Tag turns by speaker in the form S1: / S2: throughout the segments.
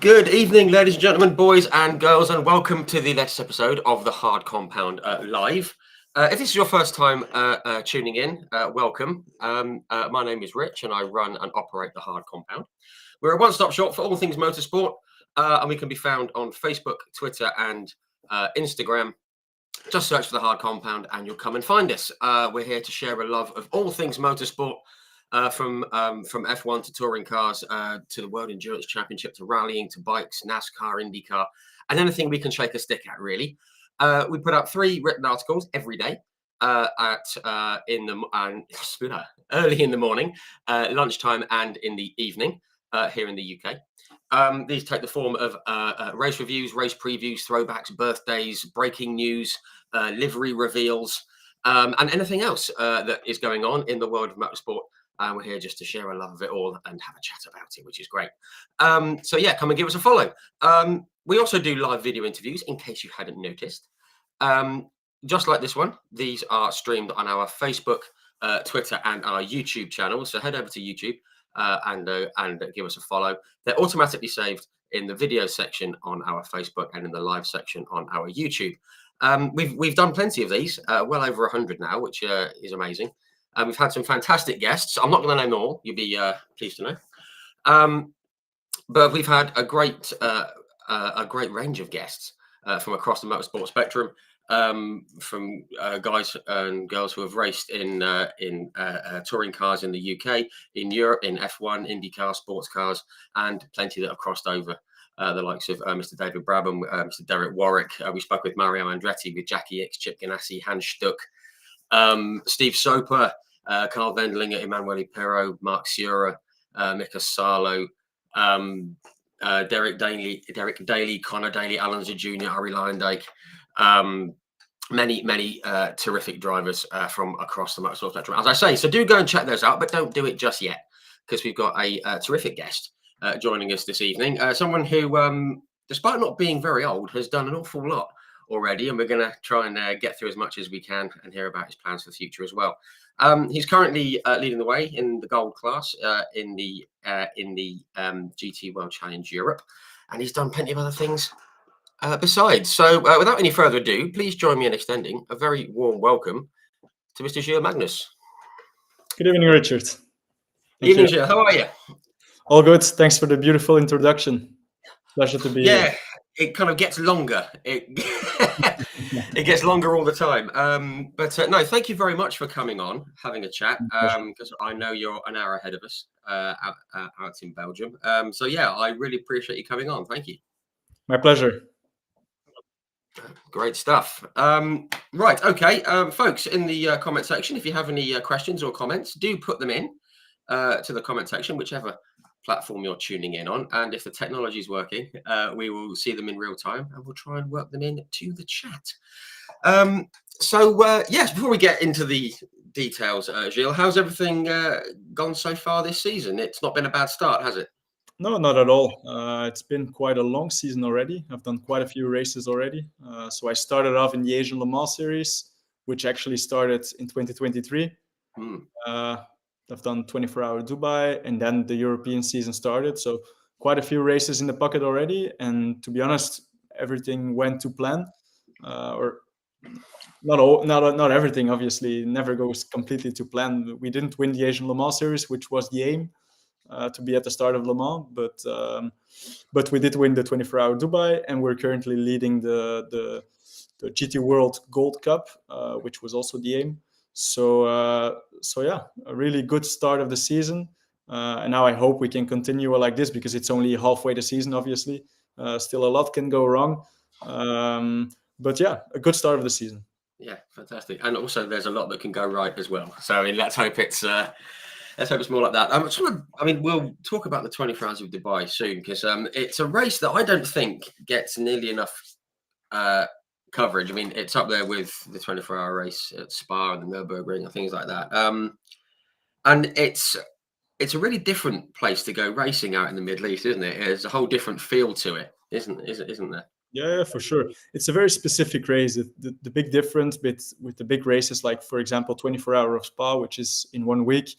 S1: Good evening, ladies and gentlemen, boys and girls, and welcome to the latest episode of the Hard Compound Live. If this is your first time tuning in, welcome. My name is Rich, and I run and operate the Hard Compound. We're a one-stop shop for all things motorsport, and we can be found on Facebook, Twitter, and Instagram. Just search for the Hard Compound, and you'll come and find us. We're here to share a love of all things motorsport. From F1 to touring cars to the World Endurance Championship to rallying to bikes, NASCAR, IndyCar, and anything we can shake a stick at, really. We put out 3 written articles every day early in the morning, lunchtime, and in the evening here in the UK. These take the form of race reviews, race previews, throwbacks, birthdays, breaking news, livery reveals, and anything else that is going on in the world of motorsport. And we're here just to share a love of it all and have a chat about it, which is great. So yeah, come and give us a follow. We also do live video interviews, in case you hadn't noticed. Just like this one, these are streamed on our Facebook, Twitter, and our YouTube channel. So head over to YouTube and give us a follow. They're automatically saved in the video section on our Facebook and in the live section on our YouTube. We've done plenty of these, well over 100 now, which is amazing. We've had some fantastic guests. I'm not going to name them all. You'll be pleased to know. But we've had a great range of guests from across the motorsport spectrum, from guys and girls who have raced in touring cars in the UK, in Europe, in F1, IndyCar, sports cars, and plenty that have crossed over. The likes of Mr. David Brabham, Mr. Derek Warwick. We spoke with Mario Andretti, with Jackie X, Chip Ganassi, Hans Stuck, Steve Soper, Carl Wendlinger, Emanuele Perro, Mark Sura, Mika Salo, Derek Daly, Connor Daly, Alan Jr., Ari Lyondike, many terrific drivers from across the motorsport spectrum, as I say. So do go and check those out, but don't do it just yet, because we've got a terrific guest joining us this evening. Someone who, despite not being very old, has done an awful lot already, and we're going to try and get through as much as we can and hear about his plans for the future as well. He's currently leading the way in the gold class in the GT World Challenge Europe, and he's done plenty of other things besides. So without any further ado, please join me in extending a very warm welcome to Mr. Gilles Magnus.
S2: Good evening, Richard.
S1: Evening, Gilles. How are you?
S2: All good. Thanks for the beautiful introduction. Pleasure to be here.
S1: It kind of gets longer. It gets longer all the time. But no, thank you very much for coming on, having a chat, because I know you're an hour ahead of us out in Belgium. So yeah, I really appreciate you coming on. Thank you.
S2: My pleasure.
S1: Great stuff. Right, okay, folks, in the comment section, if you have any questions or comments, do put them in to the comment section, whichever platform you're tuning in on, and if the technology is working, we will see them in real time and we'll try and work them in to the chat. Yes, before we get into the details, Gilles, how's everything gone so far this season? It's not been a bad start, has it?
S2: No, not at all. It's been quite a long season already. I've done quite a few races already. So I started off in the Asian Le Mans series, which actually started in 2023. I've done 24-hour Dubai, and then the European season started. So quite a few races in the pocket already. And to be honest, everything went to plan. Or not everything, obviously, never goes completely to plan. We didn't win the Asian Le Mans series, which was the aim, to be at the start of Le Mans. But we did win the 24-hour Dubai, and we're currently leading the GT World Gold Cup, which was also the aim. So yeah, a really good start of the season, and now I hope we can continue like this, because it's only halfway the season, obviously. Still a lot can go wrong, but yeah, a good start of the season.
S1: Yeah, fantastic. And also there's a lot that can go right as well, so I mean, let's hope it's more like that. We'll talk about the 24 Hours of Dubai soon, because it's a race that I don't think gets nearly enough coverage. I mean, it's up there with the 24-hour race at Spa and the Nürburgring and things like that. And it's a really different place to go racing out in the Middle East, isn't it? There's a whole different feel to it, isn't there?
S2: Yeah, for sure. It's a very specific race. The big difference with the big races, like, for example, 24-hour of Spa, which is in 1 week,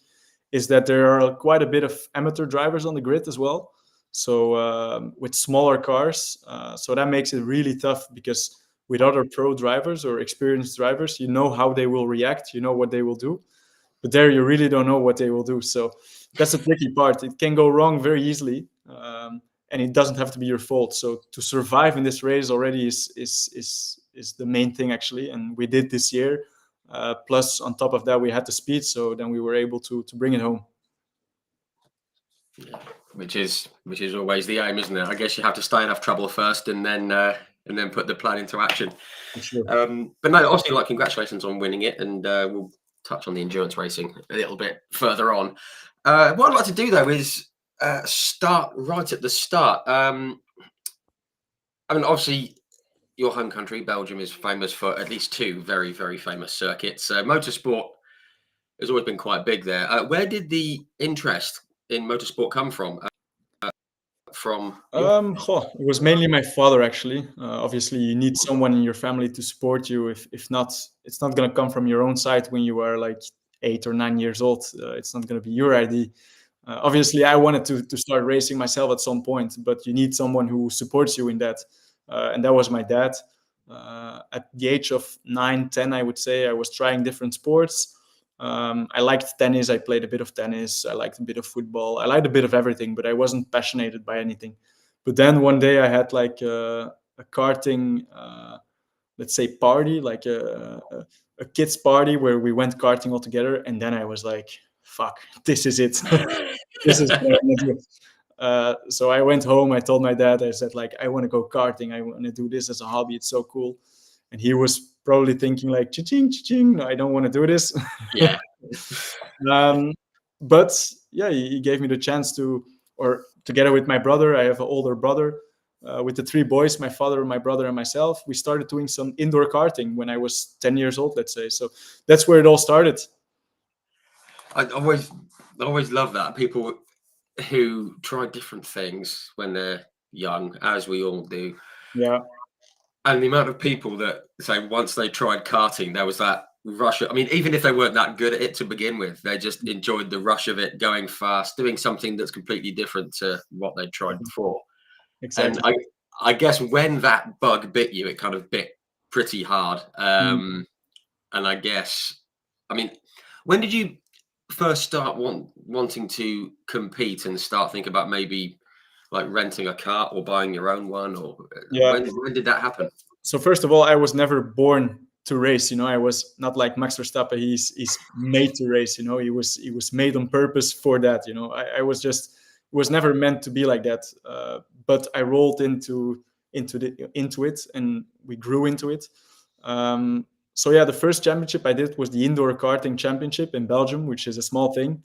S2: is that there are quite a bit of amateur drivers on the grid as well. So with smaller cars, so that makes it really tough, because with other pro drivers or experienced drivers, you know how they will react, you know what they will do, but there you really don't know what they will do. So that's the tricky part. It can go wrong very easily, and it doesn't have to be your fault. So to survive in this race already is the main thing, actually, and we did this year. Plus, on top of that, we had the speed, so then we were able to bring it home.
S1: Yeah, which is always the aim, isn't it? I guess you have to stay enough trouble first, and then put the plan into action.
S2: For sure.
S1: But no, obviously, like, congratulations on winning it, and we'll touch on the endurance racing a little bit further on. What I'd like to do though is start right at the start. I mean, obviously, your home country, Belgium, is famous for at least two very, very famous circuits. Motorsport has always been quite big there. Where did the interest in motorsport come from?
S2: It was mainly my father, actually. Obviously, you need someone in your family to support you. If not, it's not going to come from your own side when you are like 8 or 9 years old. It's not going to be your idea. Obviously, I wanted to start racing myself at some point, but you need someone who supports you in that. And that was my dad. At the age of 9, 10, I would say, I was trying different sports. I liked tennis. I played a bit of tennis. I liked a bit of football. I liked a bit of everything, but I wasn't passionate by anything. But then one day I had like a karting, let's say, party, like a kids party where we went karting all together. And then I was like, fuck, this is it. This is what I want to do. So I went home. I told my dad, I said, like, I want to go karting. I want to do this as a hobby. It's so cool. And he was probably thinking like, cha-ching, cha-ching, no, I don't want to do this.
S1: Yeah.
S2: But yeah, he gave me the chance to, or together with my brother, I have an older brother, with the 3 boys, my father, my brother, and myself, we started doing some indoor karting when I was 10 years old, let's say. So that's where it all started.
S1: I always love that. People who try different things when they're young, as we all do.
S2: Yeah.
S1: And the amount of people that say once they tried karting, there was that rush. I mean, even if they weren't that good at it to begin with, they just enjoyed the rush of it, going fast, doing something that's completely different to what they'd tried before.
S2: Exactly.
S1: And I guess when that bug bit you, it kind of bit pretty hard. And I guess, I mean, when did you first start wanting to compete and start thinking about maybe like renting a car or buying your own one, or when did that happen?
S2: So first of all, I was never born to race. You know, I was not like Max Verstappen. He's made to race. You know, he was made on purpose for that. You know, I was never meant to be like that. But I rolled into it, and we grew into it. So yeah, the first championship I did was the indoor karting championship in Belgium, which is a small thing.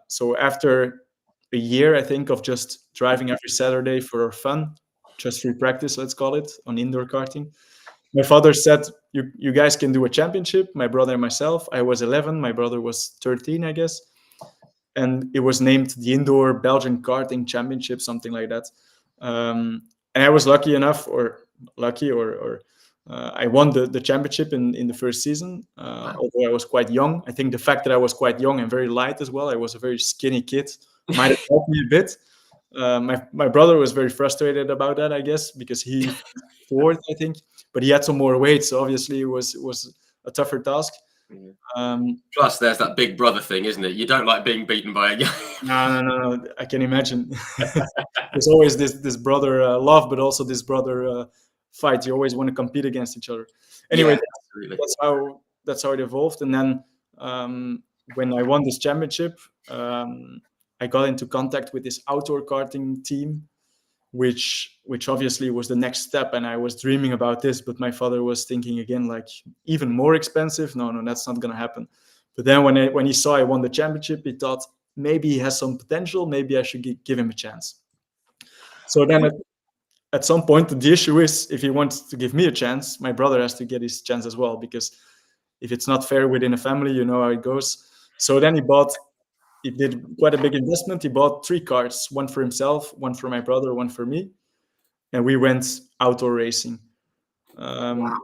S2: So after a year, I think, of just driving every Saturday for fun, just free practice, let's call it, on indoor karting, my father said, you guys can do a championship, my brother and myself. I was 11, my brother was 13, I guess. And it was named the Indoor Belgian Karting Championship, something like that. And I was lucky enough, I won the championship in the first season, although I was quite young. I think the fact that I was quite young and very light as well, I was a very skinny kid, might have helped me a bit. My brother was very frustrated about that, I guess, because he fourth, I think, but he had some more weight, so obviously it was a tougher task.
S1: Plus, there's that big brother thing, isn't it? You don't like being beaten by a guy.
S2: No. I can imagine. There's always this brother love, but also this brother fight. You always want to compete against each other. Anyway,
S1: yeah,
S2: that's how it evolved. And then when I won this championship, I got into contact with this outdoor karting team, which obviously was the next step. And I was dreaming about this, but my father was thinking again, like, even more expensive. No, that's not going to happen. But then when he saw I won the championship, he thought maybe he has some potential. Maybe I should give him a chance. So then at some point, the issue is, if he wants to give me a chance, my brother has to get his chance as well, because if it's not fair within a family, you know how it goes. So then he did quite a big investment. He bought 3 cars, one for himself, one for my brother, one for me. And we went outdoor racing. So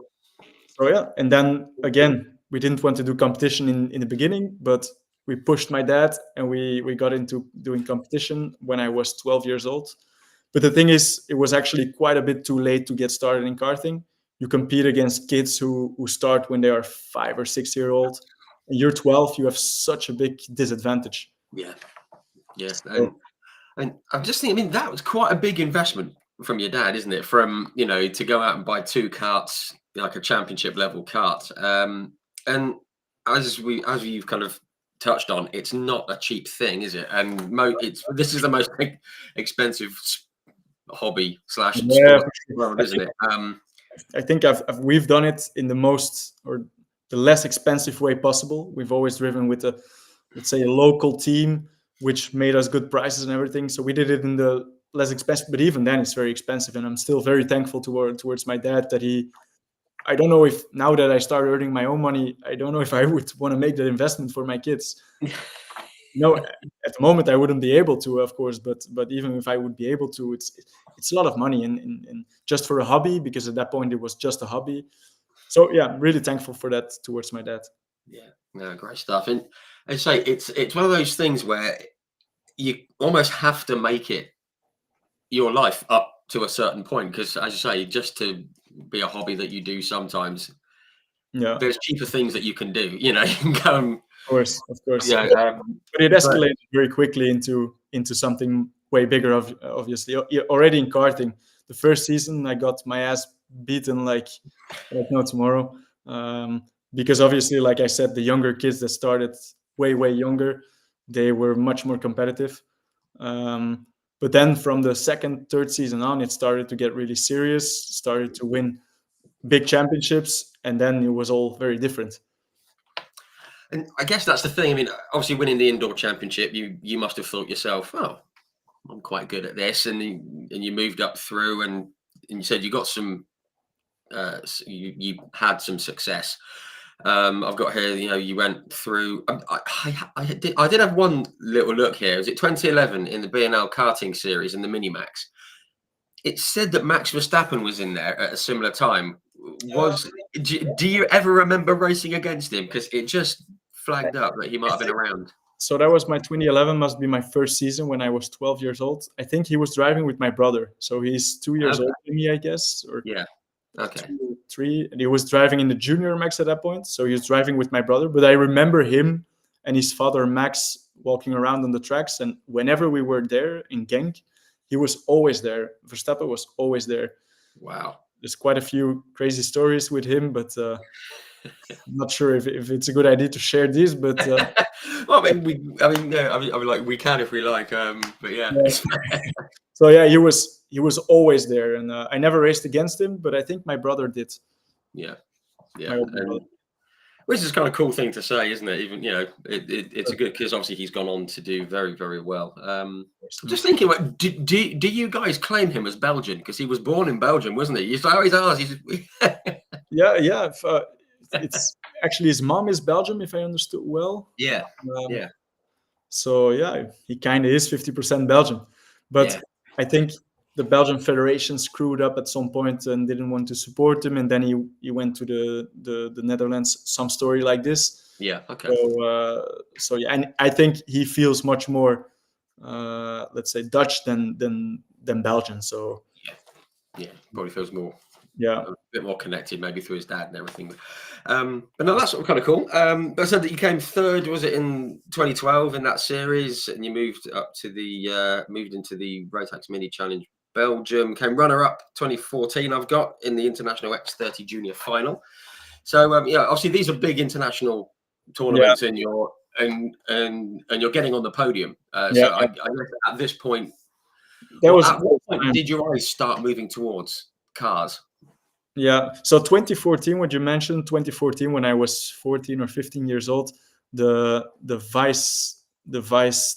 S2: yeah, and then again, we didn't want to do competition in the beginning, but we pushed my dad, and we got into doing competition when I was 12 years old. But the thing is, it was actually quite a bit too late to get started in karting. You compete against kids who start when they are 5 or 6 years old. And you're 12, you have such a big disadvantage.
S1: Yeah. Yeah.
S2: So,
S1: And I'm just thinking, I mean, that was quite a big investment from your dad, isn't it? From, you know, to go out and buy 2 karts, like a championship level kart. And as you've kind of touched on, it's not a cheap thing, is it? And this is the most expensive hobby / sport in the world, isn't it?
S2: I think we've done it in the most, or the less expensive way possible. We've always driven with let's say, a local team, which made us good prices and everything. So we did it in the less expensive, but even then it's very expensive. And I'm still very thankful towards my dad that I don't know if now that I start earning my own money, I don't know if I would want to make that investment for my kids. No, at the moment I wouldn't be able to, of course, but even if I would be able to, it's a lot of money in just for a hobby, because at that point it was just a hobby. So yeah, I'm really thankful for that towards my dad.
S1: Yeah, no, great stuff. And I say it's one of those things where you almost have to make it your life up to a certain point, because, as you say, just to be a hobby that you do sometimes, there's cheaper things that you can do. You know, you can go.
S2: Of course.
S1: Yeah,
S2: but it escalated very quickly into something way bigger. Obviously, already in karting, the first season I got my ass beaten like no tomorrow. Because obviously, like I said, the younger kids that started way younger, they were much more competitive. But then from the second, third season on, it started to get really serious, started to win big championships, and then it was all very different.
S1: And I guess that's the thing. I mean, obviously winning the indoor championship, you must have thought yourself, oh, I'm quite good at this. And you moved up through, and you said you got some, you had some success. I've got here, you know, you went through. I did have one little look here. Was it 2011 in the B&L karting series in the Minimax? It said that Max Verstappen was in there at a similar time. Do you ever remember racing against him? Because it just flagged up that he might have been around.
S2: So that was my 2011, must be my first season when I was 12 years old. I think he was driving with my brother. So he's 2 years older than me, I guess. Or
S1: yeah. Okay.
S2: 2 or 3. And he was driving in the junior Max at that point. So he was driving with my brother. But I remember him and his father, Max, walking around on the tracks. And whenever we were there in Genk, he was always there. Verstappen was always there.
S1: Wow.
S2: There's quite a few crazy stories with him, but I'm not sure if it's a good idea to share these. But
S1: well, I mean, like we can if we like. But yeah.
S2: So yeah, he was always there, and I never raced against him, but I think my brother did.
S1: Yeah. Which is kind of cool thing to say, isn't it? Even, you know, it's a good, because obviously he's gone on to do very well. Just thinking, do you guys claim him as Belgian? Because he was born in Belgium, wasn't he? He's always asked.
S2: Yeah. It's actually his mom is Belgium, if I understood well.
S1: Yeah.
S2: So yeah, he kind of is 50% Belgian, but I think the Belgian Federation screwed up at some point and didn't want to support him, and then he went to the Netherlands. Some story like this.
S1: Yeah. Okay.
S2: So yeah, and I think he feels much more, let's say, Dutch than Belgian. So
S1: yeah, probably feels more.
S2: Yeah,
S1: a bit more connected, maybe through his dad and everything. But no, that's kind of cool. I said that you came third, was it in 2012 in that series, and you moved up to moved into the Rotax Mini Challenge Belgium. Came runner-up 2014. I've got in the International X30 Junior Final. So yeah, obviously these are big international tournaments, and you're getting on the podium. So I guess at this point, at what point did your eyes start moving towards cars?
S2: Yeah. So 2014, what you mentioned, 2014, when I was 14 or 15 years old, the vice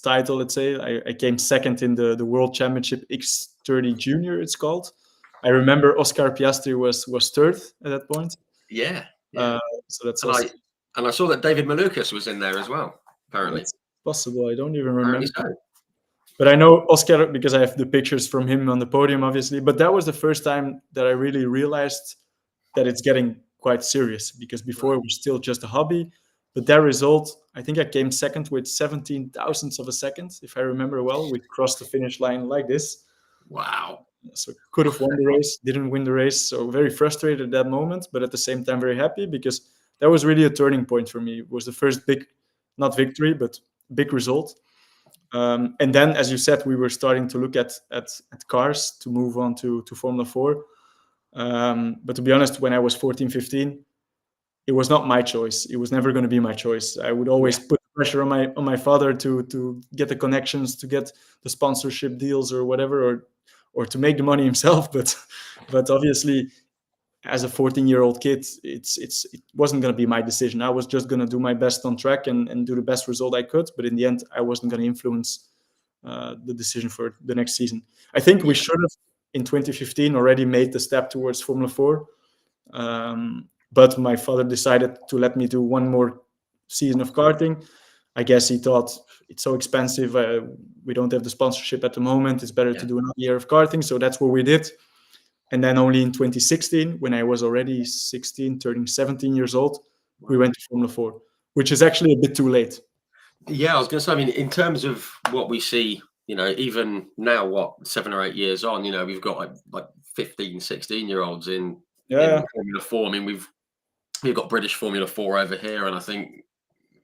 S2: title, let's say, I came second in the World Championship X30 Junior, it's called. I remember Oscar Piastri was third at that point.
S1: Yeah.
S2: So that's awesome.
S1: And I saw that David Malukas was in there as well, apparently.
S2: It's possible. I don't even remember.
S1: So.
S2: But I know Oscar because I have the pictures from him on the podium, obviously. But that was the first time that I really realized that it's getting quite serious, because before it was still just a hobby. But that result, I think I came second with 17 thousandths of a second, if I remember well. We crossed the finish line like this.
S1: Wow.
S2: So could have won the race, didn't win the race. So very frustrated at that moment, but at the same time very happy, because that was really a turning point for me. It was the first big, not victory, but big result. And then, as you said, we were starting to look at cars to move on to Formula 4. But to be honest, when I was 14, 15, it was not my choice. It was never going to be my choice. I would always put pressure on my father to get the connections, to get the sponsorship deals or whatever, or to make the money himself. But obviously, as a 14-year-old kid, it wasn't going to be my decision. I was just going to do my best on track and do the best result I could. But in the end, I wasn't going to influence the decision for the next season. I think we should have, in 2015, already made the step towards Formula 4. But my father decided to let me do one more season of karting. I guess he thought it's so expensive. We don't have the sponsorship at the moment. It's better to do another year of karting. So that's what we did. And then only in 2016, when I was already 16, turning 17 years old, we went to Formula 4, which is actually a bit too late.
S1: Yeah, I was going to say, I mean, in terms of what we see, even now, 7 or 8 years on, we've got like 15, 16-year-olds in Formula 4. I mean, we've got British Formula 4 over here, and I think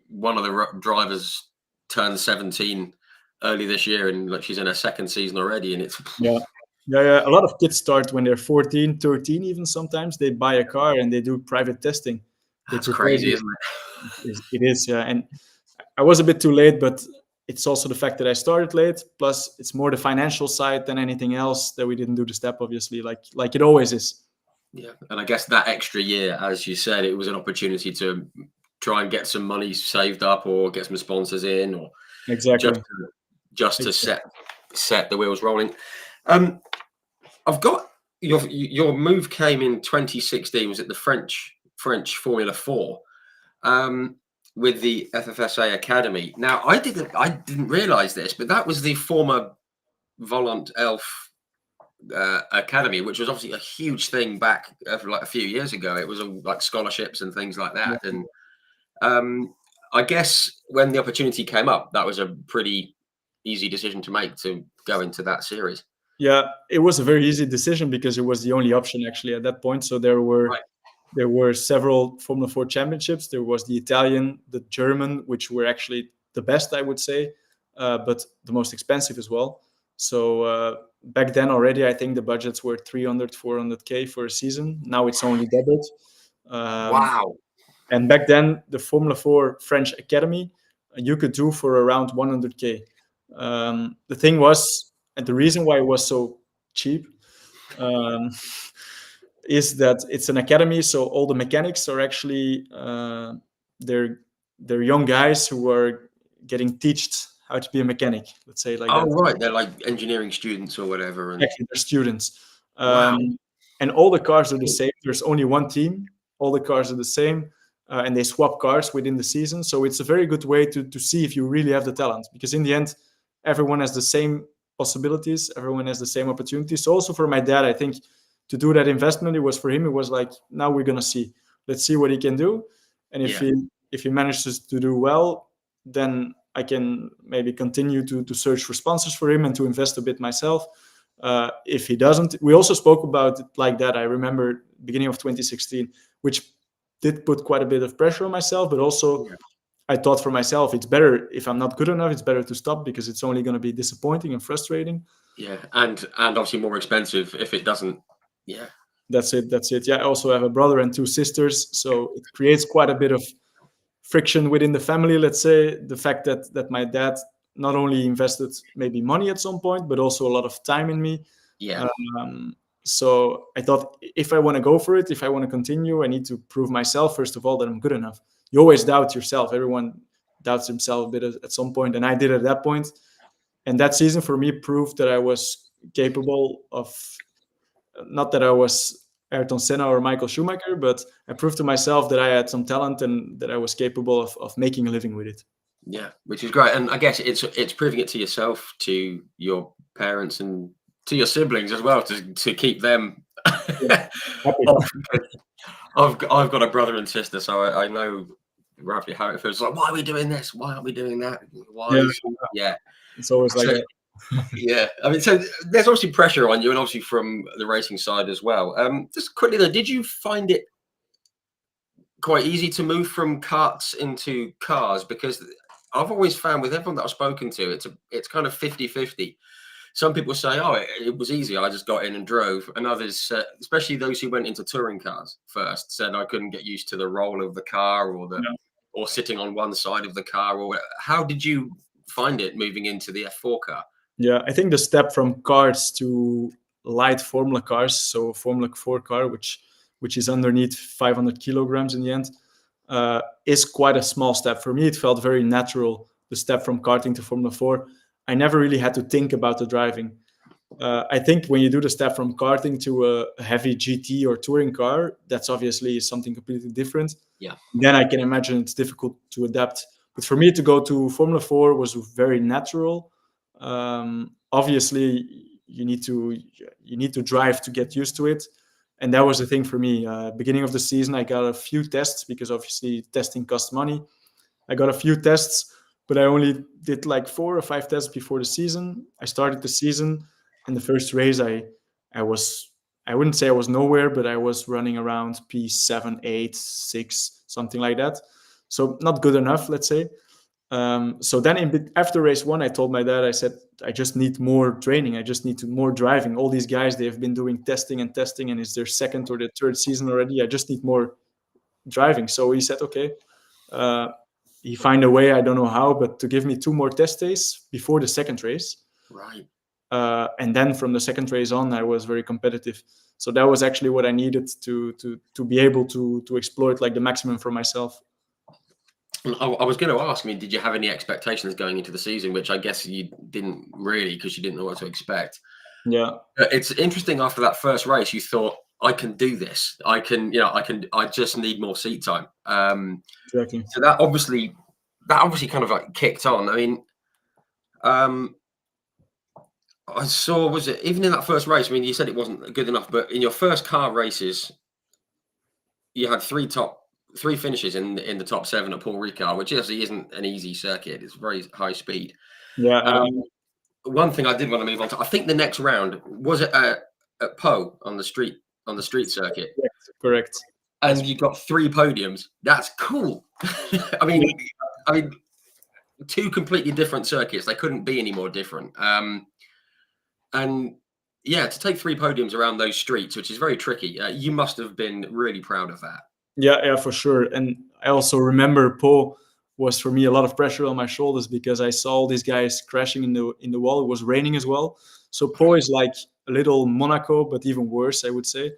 S1: one of the drivers turned 17 early this year, and like she's in her second season already, and it's
S2: a lot of kids start when they're 14, 13 even. Sometimes they buy a car and they do private testing.
S1: That's crazy, isn't
S2: it? It is, yeah. And I was a bit too late, but it's also the fact that I started late, plus it's more the financial side than anything else that we didn't do the step, obviously, like it always is.
S1: Yeah, and I guess that extra year, as you said, it was an opportunity to try and get some money saved up or get some sponsors in, or just to set the wheels rolling. I've got your move came in 2016. Was it the French Formula 4 with the FFSA Academy? Now I didn't realize this, but that was the former Volant Elf Academy, which was obviously a huge thing back like a few years ago. It was like scholarships and things like that. And I guess when the opportunity came up, that was a pretty easy decision to make, to go into that series.
S2: Yeah, it was a very easy decision because it was the only option actually at that point. So there were several Formula 4 championships. There was the Italian, the German, which were actually the best, I would say, but the most expensive as well. So back then already, I think the budgets were 300, 400K for a season. Now it's only doubled.
S1: Wow.
S2: And back then, the Formula 4 French Academy, you could do for around 100K. The thing was, and the reason why it was so cheap is that it's an academy. So all the mechanics are actually, they're young guys who are getting taught how to be a mechanic, let's say like that.
S1: Oh, right. They're like engineering students or whatever.
S2: Actually, they're students.
S1: Wow.
S2: And all the cars are the same. There's only one team. All the cars are the same. And they swap cars within the season. So it's a very good way to see if you really have the talent. Because in the end, everyone has the same possibilities. Everyone has the same opportunities. So also for my dad, I think to do that investment, it was for him, it was like, now we're going to see. Let's see what he can do. And if he manages to do well, then I can maybe continue to search for sponsors for him and to invest a bit myself. If he doesn't, we also spoke about it like that. I remember beginning of 2016, which did put quite a bit of pressure on myself, but also I thought for myself, it's better if I'm not good enough, it's better to stop, because it's only going to be disappointing and frustrating.
S1: Yeah, and obviously more expensive if it doesn't. Yeah,
S2: that's it. Yeah, I also have a brother and 2 sisters, so it creates quite a bit of friction within the family. Let's say the fact that my dad not only invested maybe money at some point, but also a lot of time in me.
S1: Yeah.
S2: So I thought, if I want to go for it, if I want to continue, I need to prove myself, first of all, that I'm good enough. You always doubt yourself. Everyone doubts himself a bit at some point, and I did at that point. And that season for me proved that I was capable of, not that I was Ayrton Senna or Michael Schumacher, but I proved to myself that I had some talent and that I was capable of making a living with it.
S1: Yeah, which is great. And I guess it's proving it to yourself, to your parents, and to your siblings as well, to keep them. I've got a brother and sister, so I know roughly how it feels. Like, why are we doing this? Why aren't we doing that?
S2: Yeah,
S1: Yeah.
S2: it's always like that.
S1: Yeah, I mean, so there's obviously pressure on you, and obviously from the racing side as well. Just quickly though, did you find it quite easy to move from karts into cars? Because I've always found with everyone that I've spoken to, it's kind of 50-50. Some people say, oh, it was easy, I just got in and drove. And others, especially those who went into touring cars first, said I couldn't get used to the roll of the car or sitting on one side of the car. Or how did you find it moving into the F4 car?
S2: Yeah, I think the step from karts to light Formula cars, so Formula 4 car, which is underneath 500 kilograms in the end, is quite a small step. For me, it felt very natural, the step from karting to Formula 4. I never really had to think about the driving. I think when you do the step from karting to a heavy GT or touring car, that's obviously something completely different.
S1: Yeah.
S2: Then I can imagine it's difficult to adapt. But for me to go to Formula 4 was very natural. Obviously, you need to drive to get used to it. And that was the thing for me. Beginning of the season, I got a few tests because obviously testing costs money. I got a few tests, but I only did like 4 or 5 tests before the season. I started the season, and the first race, I wouldn't say I was nowhere, but I was running around P7, 8, 6, something like that. So not good enough, let's say. So then after race 1, I told my dad, I said, I just need more training. I just need more driving. All these guys, they have been doing testing, and it's their second or their third season already. I just need more driving. So he said, okay. He find a way, I don't know how, but to give me 2 more test days before the second race.
S1: Right.
S2: And then from the second race on, I was very competitive. So that was actually what I needed to be able to exploit like the maximum for myself.
S1: I was going to ask, I mean, did you have any expectations going into the season, which I guess you didn't really, because you didn't know what to expect.
S2: Yeah.
S1: It's interesting, after that first race, you thought, I can do this. I just need more seat time.
S2: Exactly.
S1: So that obviously kind of like kicked on. I mean, I saw, was it even in that first race? I mean, you said it wasn't good enough, but in your first car races, you had 3 finishes in the top 7 at Paul Ricard, which actually isn't an easy circuit. It's very high speed.
S2: Yeah.
S1: One thing I did want to move on to, I think the next round was it at Pau on the street circuit.
S2: Correct.
S1: And you got 3 podiums. That's cool. I mean, 2 completely different circuits. They couldn't be any more different. And yeah, to take 3 podiums around those streets, which is very tricky, you must have been really proud of that.
S2: Yeah, for sure. And I also remember Pau was for me a lot of pressure on my shoulders because I saw all these guys crashing in the wall. It was raining as well. So Pau is like a little Monaco, but even worse, I would say.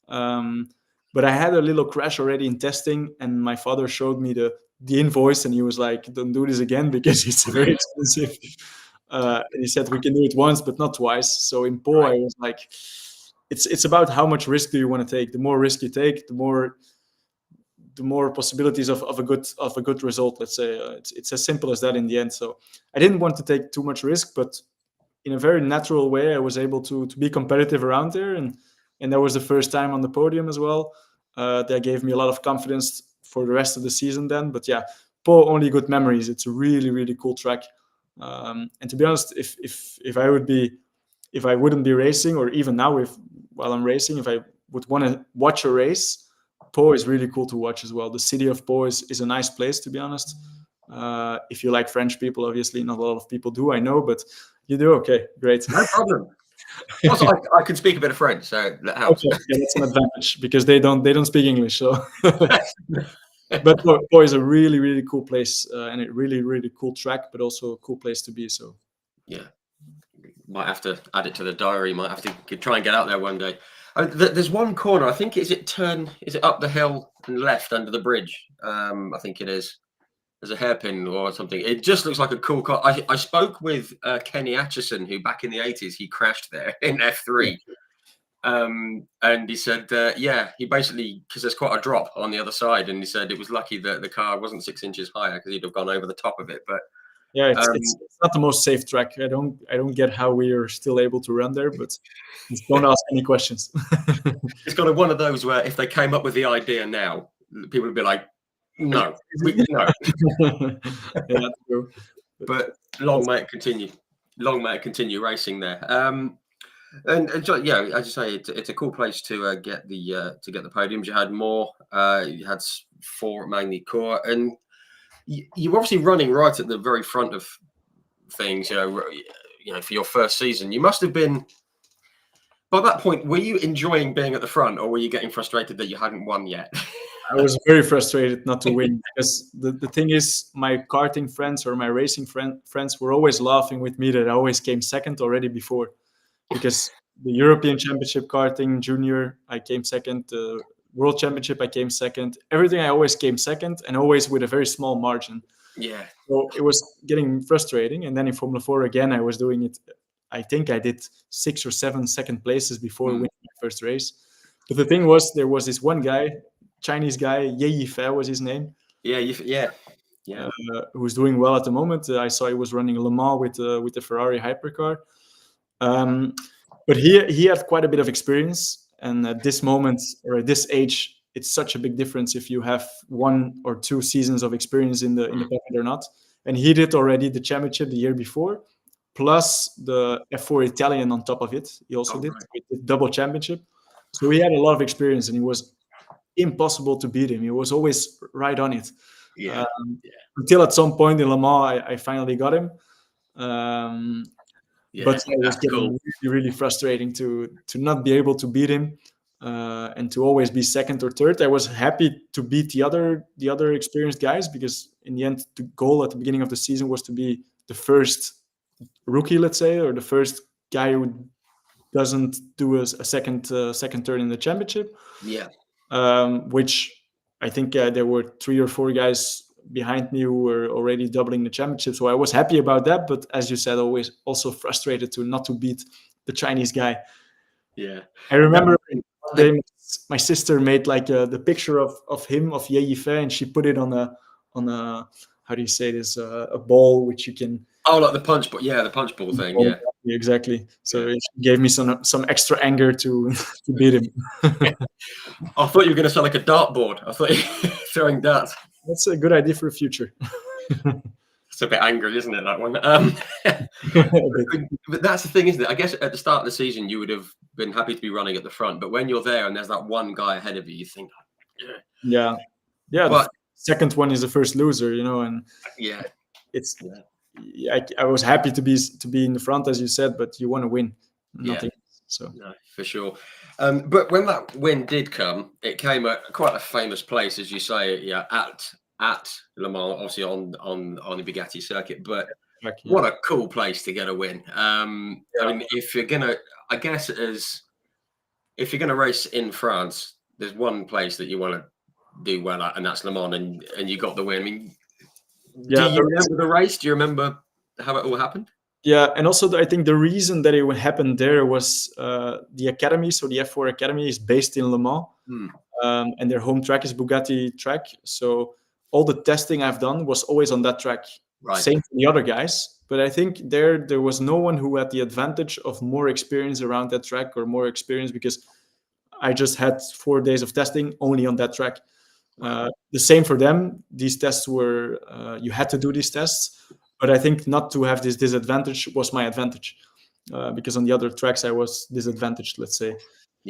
S2: But I had a little crash already in testing, and my father showed me the invoice, and he was like, "Don't do this again because it's very expensive." And he said, "We can do it once, but not twice." So in Pau, I was like, "It's about how much risk do you want to take? The more risk you take, the more possibilities of a good result. Let's say it's as simple as that in the end." So I didn't want to take too much risk, but in a very natural way, I was able to be competitive around there, and that was the first time on the podium as well. That gave me a lot of confidence for the rest of the season then. But yeah, Pau, only good memories. It's a really, really cool track. And to be honest, if I wouldn't be racing, or even now while I'm racing, if I would want to watch a race, Pau is really cool to watch as well. The city of Pau is a nice place, to be honest. If you like French people, obviously not a lot of people do, I know, but you do. Okay, great.
S1: No problem. Also, I can speak a bit of French, so that helps.
S2: Okay, yeah, that's an advantage because they don't speak English. So, but Pau is a really, really cool place, and a really, really cool track, but also a cool place to be. So
S1: yeah, might have to add it to the diary. Might have to try and get out there one day. There's one corner. I think is it up the hill and left under the bridge? I think it is. There's a hairpin or something. It just looks like a cool car. I spoke with Kenny Atchison, who back in the 80s he crashed there in F3, and he said, he basically, because there's quite a drop on the other side, and he said it was lucky that the car wasn't 6 inches higher because he'd have gone over the top of it. But
S2: yeah, it's not the most safe track. I don't get how we are still able to run there, but don't ask any questions.
S1: It's kind of one of those where if they came up with the idea now, people would be like, No, no.
S2: Yeah, true.
S1: But long may it continue. Long may it continue racing there. Yeah, as you say, it's a cool place to get the podiums. You had more. You had 4 at Magny Court, and you were obviously running right at the very front of things. For your first season, you must have been. By that point, were you enjoying being at the front, or were you getting frustrated that you hadn't won yet?
S2: I was very frustrated not to win because the thing is, my karting friends or my racing friends were always laughing with me that I always came second already before, because the European Championship karting junior I came second, the World Championship I came second, everything I always came second, and always with a very small margin.
S1: Yeah.
S2: So it was getting frustrating. And then in Formula 4 again, I was doing it. I think I did 6 or 7 second places before winning my first race. But the thing was, there was this one guy, Chinese guy, Ye was his name.
S1: Yeah.
S2: Who's doing well at the moment. I saw he was running Le Mans with the Ferrari hypercar. But he had quite a bit of experience. And at this moment, or at this age, it's such a big difference if you have 1 or 2 seasons of experience in the paddock or not. And he did already the championship the year before, plus the F4 Italian on top of it. He also did double championship. So he had a lot of experience, and he was impossible to beat him. He was always right on it. Until at some point in Le Mans, I finally got him. But it was getting really frustrating to not be able to beat him, and to always be second or third. I was happy to beat the other experienced guys, because in the end, the goal at the beginning of the season was to be the first rookie, let's say, or the first guy who doesn't do a second turn in the championship.
S1: Yeah.
S2: Which I think there were 3 or 4 guys behind me who were already doubling the championship. So I was happy about that. But as you said, always also frustrated not to beat the Chinese guy.
S1: Yeah.
S2: I remember one day my sister made like the picture of him, of Ye Yifei, and she put it on a how do you say this, a ball which you can.
S1: Oh, like the punch ball. Yeah, the punch ball thing. Yeah.
S2: Exactly. So it gave me some extra anger to beat him.
S1: I thought you were going to sound like a dartboard. I thought you were throwing darts.
S2: That's a good idea for the future.
S1: It's a bit angry, isn't it, that one? But that's the thing, isn't it? I guess at the start of the season, you would have been happy to be running at the front. But when you're there and there's that one guy ahead of you, you think,
S2: yeah. But the second one is the first loser, and it's. Yeah, I was happy to be in the front, as you said, but you want to win. Nothing. So
S1: no, for sure. But when that win did come, it came at quite a famous place, as you say, at Le Mans, obviously on the Bugatti circuit. But what a cool place to get a win. I mean, if you're gonna race in France, there's one place that you want to do well at, and that's Le Mans, and you got the win. I mean, do you remember the race? Do you remember how it all happened?
S2: Yeah, and also I think the reason that it happened there was the academy. So the F4 Academy is based in Le Mans, and their home track is Bugatti track. So all the testing I've done was always on that track. Right. Same for the other guys, but I think there was no one who had the advantage of more experience around that track, or more experience, because I just had 4 days of testing only on that track. The same for them. These tests were you had to do these tests, but I think not to have this disadvantage was my advantage, because on the other tracks I was disadvantaged, let's say.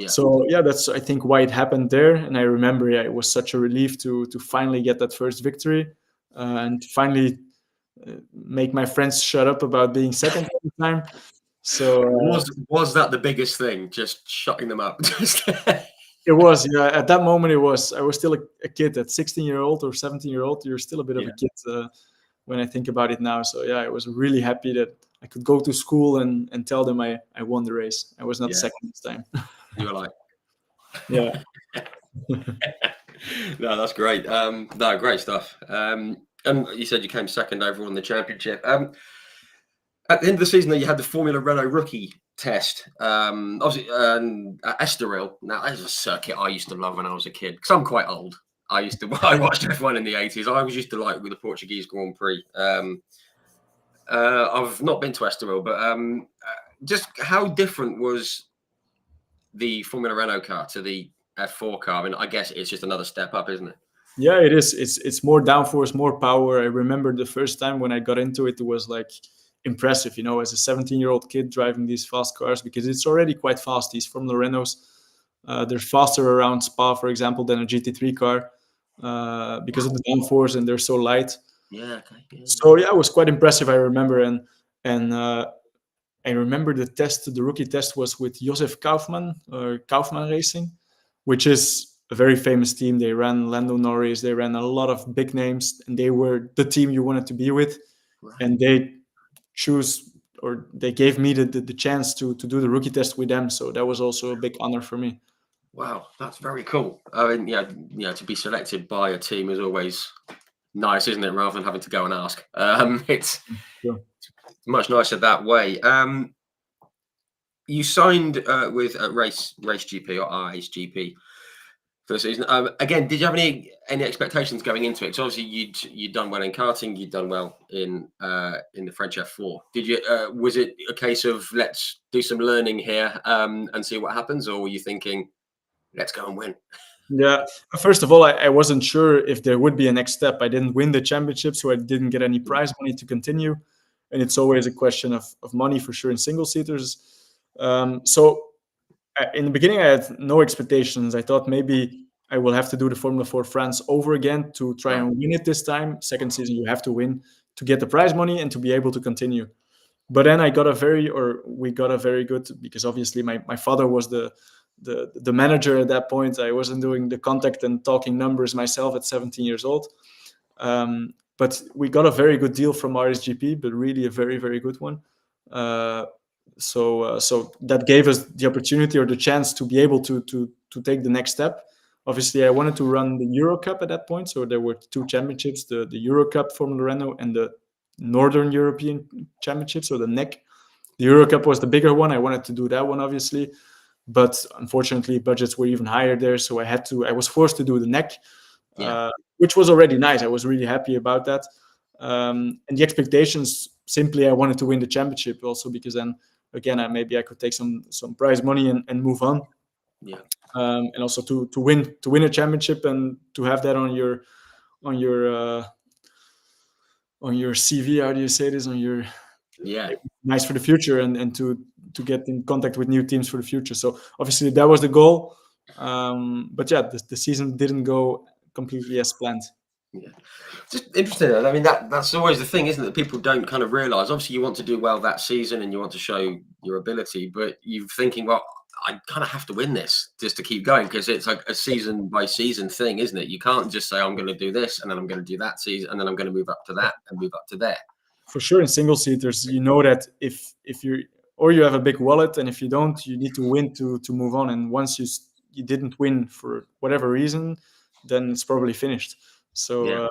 S2: So that's I think why it happened there. And I remember it was such a relief to finally get that first victory, and finally make my friends shut up about being second all the time. So
S1: was that the biggest thing, just shutting them up?
S2: It was, at that moment it was. I was still a kid. At 16-year-old or 17-year-old, you're still a bit of a kid when I think about it now. So I was really happy that I could go to school and tell them I won the race. I was not second this time.
S1: You were like,
S2: yeah.
S1: No, that's great. No, great stuff. And you said you came second overall in the championship. At the end of the season, you had the Formula Renault rookie test. Obviously, at Estoril. Now, that is a circuit I used to love when I was a kid, because I'm quite old. I watched F1 in the 80s. I was used to like with the Portuguese Grand Prix. I've not been to Estoril, but just how different was the Formula Renault car to the F4 car? I mean, I guess it's just another step up, isn't it?
S2: Yeah, it is. It's more downforce, more power. I remember the first time when I got into it, it was like impressive, as a 17-year-old kid driving these fast cars, because it's already quite fast. These Formula Renaults, they're faster around Spa, for example, than a GT3 car because of the downforce, and they're so light.
S1: Yeah. Okay.
S2: So yeah, it was quite impressive. I remember, and I remember the rookie test was with Josef Kaufmann or Kaufmann Racing, which is a very famous team. They ran Lando Norris, they ran a lot of big names, and they were the team you wanted to be with.
S1: Right.
S2: And they gave me the chance to do the rookie test with them. So that was also a big honor for me.
S1: Wow, that's very cool. I mean, to be selected by a team is always nice, isn't it? Rather than having to go and ask. It's
S2: Sure.
S1: much nicer that way. You signed with Race GP or RHGP for the season. Again, did you have any expectations going into it? Because obviously you'd done well in karting, you'd done well in the French F4. Did you? Was it a case of let's do some learning here and see what happens, or were you thinking let's go and win?
S2: Yeah. First of all, I wasn't sure if there would be a next step. I didn't win the championship, so I didn't get any prize money to continue. And it's always a question of money for sure in single seaters. So in the beginning, I had no expectations. I thought maybe I will have to do the Formula 4 France over again to try and win it this time. Second season, you have to win to get the prize money and to be able to continue. But then we got a very good, because obviously my father was the manager at that point. I wasn't doing the contact and talking numbers myself at 17 years old. But we got a very good deal from RSGP, but really a very, very good one. So that gave us the opportunity or the chance to be able to take the next step. Obviously, I wanted to run the Euro Cup at that point. So there were two championships, the Euro Cup Formula Renault and the Northern European Championship, so the NEC. The Euro Cup was the bigger one. I wanted to do that one, obviously. But unfortunately, budgets were even higher there. So I was forced to do the NEC, which was already nice. I was really happy about that. And the expectations, simply, I wanted to win the championship also, because then, again, maybe I could take some prize money and move on.
S1: Yeah.
S2: And also to win a championship and to have that on your CV, how do you say this? Nice for the future, and to get in contact with new teams for the future. So obviously that was the goal. But yeah, the season didn't go completely as planned.
S1: Yeah, just interesting. I mean, that's always the thing, isn't it? That people don't kind of realize. Obviously, you want to do well that season and you want to show your ability, but you're thinking, well, I kind of have to win this just to keep going, because it's like a season by season thing, isn't it? You can't just say I'm going to do this and then I'm going to do that season and then I'm going to move up to that and move up to there.
S2: For sure, in single seaters, you know that if you have a big wallet, and if you don't, you need to win to move on. And once you didn't win for whatever reason, then it's probably finished. So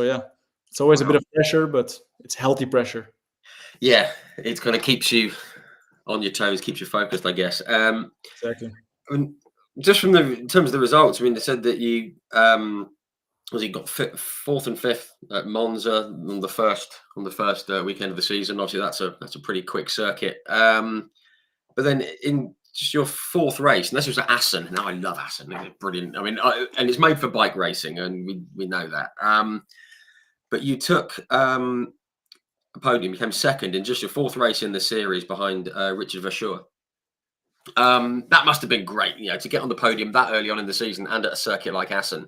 S2: yeah, it's always a bit of pressure, but it's healthy pressure.
S1: Yeah, it kind of keeps you on your toes, keeps you focused, I guess.
S2: Exactly.
S1: I mean, just in terms of the results, I mean, they said that you got fourth and fifth at Monza on the first weekend of the season. Obviously, that's a pretty quick circuit. But then in just your fourth race, and this was at Assen. Now I love Assen; it's brilliant. I mean, and it's made for bike racing, and we know that. But you took a podium, became second in just your fourth race in the series behind Richard Verschoor. That must have been great, to get on the podium that early on in the season and at a circuit like Assen,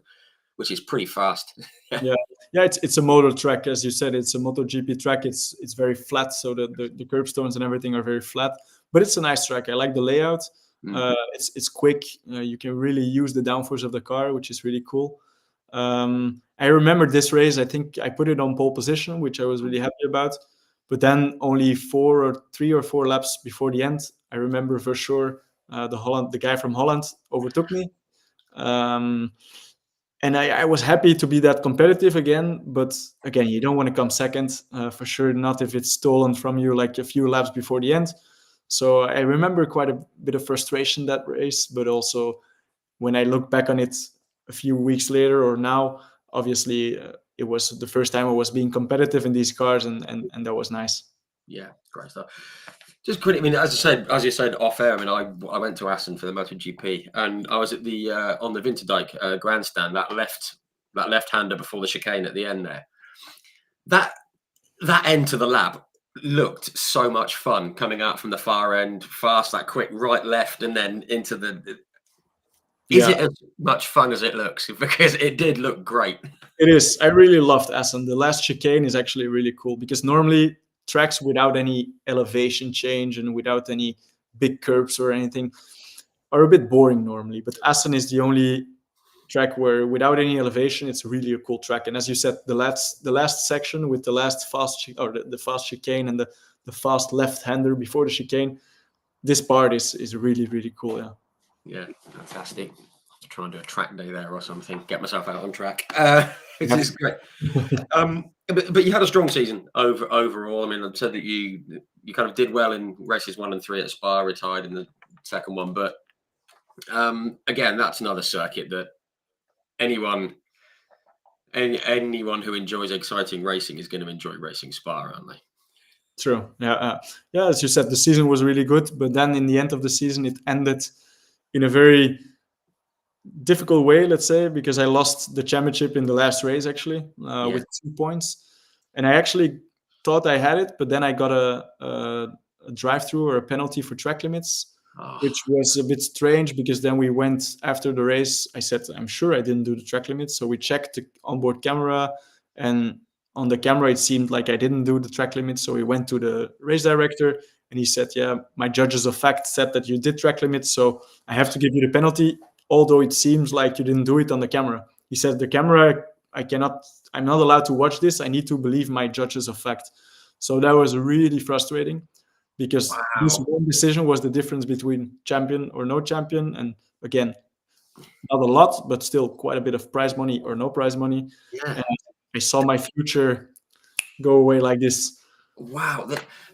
S1: which is pretty fast.
S2: yeah, it's a motor track, as you said. It's a MotoGP track. It's very flat, so the curbstones and everything are very flat. But it's a nice track. I like the layout. It's quick. You can really use the downforce of the car, which is really cool. I remember this race. I think I put it on pole position, which I was really happy about. But then only 3 or 4 laps before the end, I remember for sure the guy from Holland overtook me. And I was happy to be that competitive again. But again, you don't want to come second, for sure, not if it's stolen from you like a few laps before the end. So I remember quite a bit of frustration that race, but also when I look back on it a few weeks later or now, obviously it was the first time I was being competitive in these cars, and that was nice.
S1: Yeah, great stuff. Just quickly, I mean, as you said off air, I mean, I went to Assen for the MotoGP, and I was at the on the Winterdijk grandstand, that left that left-hander before the chicane at the end there. That end to the lap looked so much fun, coming out from the far end, fast, that quick right, left, and then into the. Is it as much fun as it looks? Because it did look great.
S2: It is. I really loved Essen. The last chicane is actually really cool because normally tracks without any elevation change and without any big curves or anything are a bit boring normally. But Essen is the only track where without any elevation, it's really a cool track. And as you said, the last section with the last fast the fast chicane and the fast left-hander before the chicane, this part is really, really cool. Yeah.
S1: Yeah, fantastic. I'll try and do a track day there or something. Get myself out on track. Which is great. But you had a strong season overall. I mean, I've said that you kind of did well in races 1 and 3 at Spa, retired in the second one. But again, that's another circuit that anyone who enjoys exciting racing is going to enjoy racing Spa, aren't they?
S2: True. Yeah. As you said, the season was really good, but then in the end of the season, it ended in a very difficult way, let's say, because I lost the championship in the last race actually with 2 points, and I actually thought I had it, but then I got a drive-through or a penalty for track limits, which was a bit strange because then we went after the race. I said, I'm sure I didn't do the track limits, so we checked the onboard camera, and on the camera it seemed like I didn't do the track limits. So we went to the race director, and he said, yeah, my judges of fact said that you did track limits, so I have to give you the penalty, although it seems like you didn't do it on the camera. He said, the camera, I'm not allowed to watch this. I need to believe my judges of fact. So that was really frustrating because this one decision was the difference between champion or no champion. And again, not a lot, but still quite a bit of prize money or no prize money.
S1: Yeah.
S2: And I saw my future go away like this.
S1: Wow.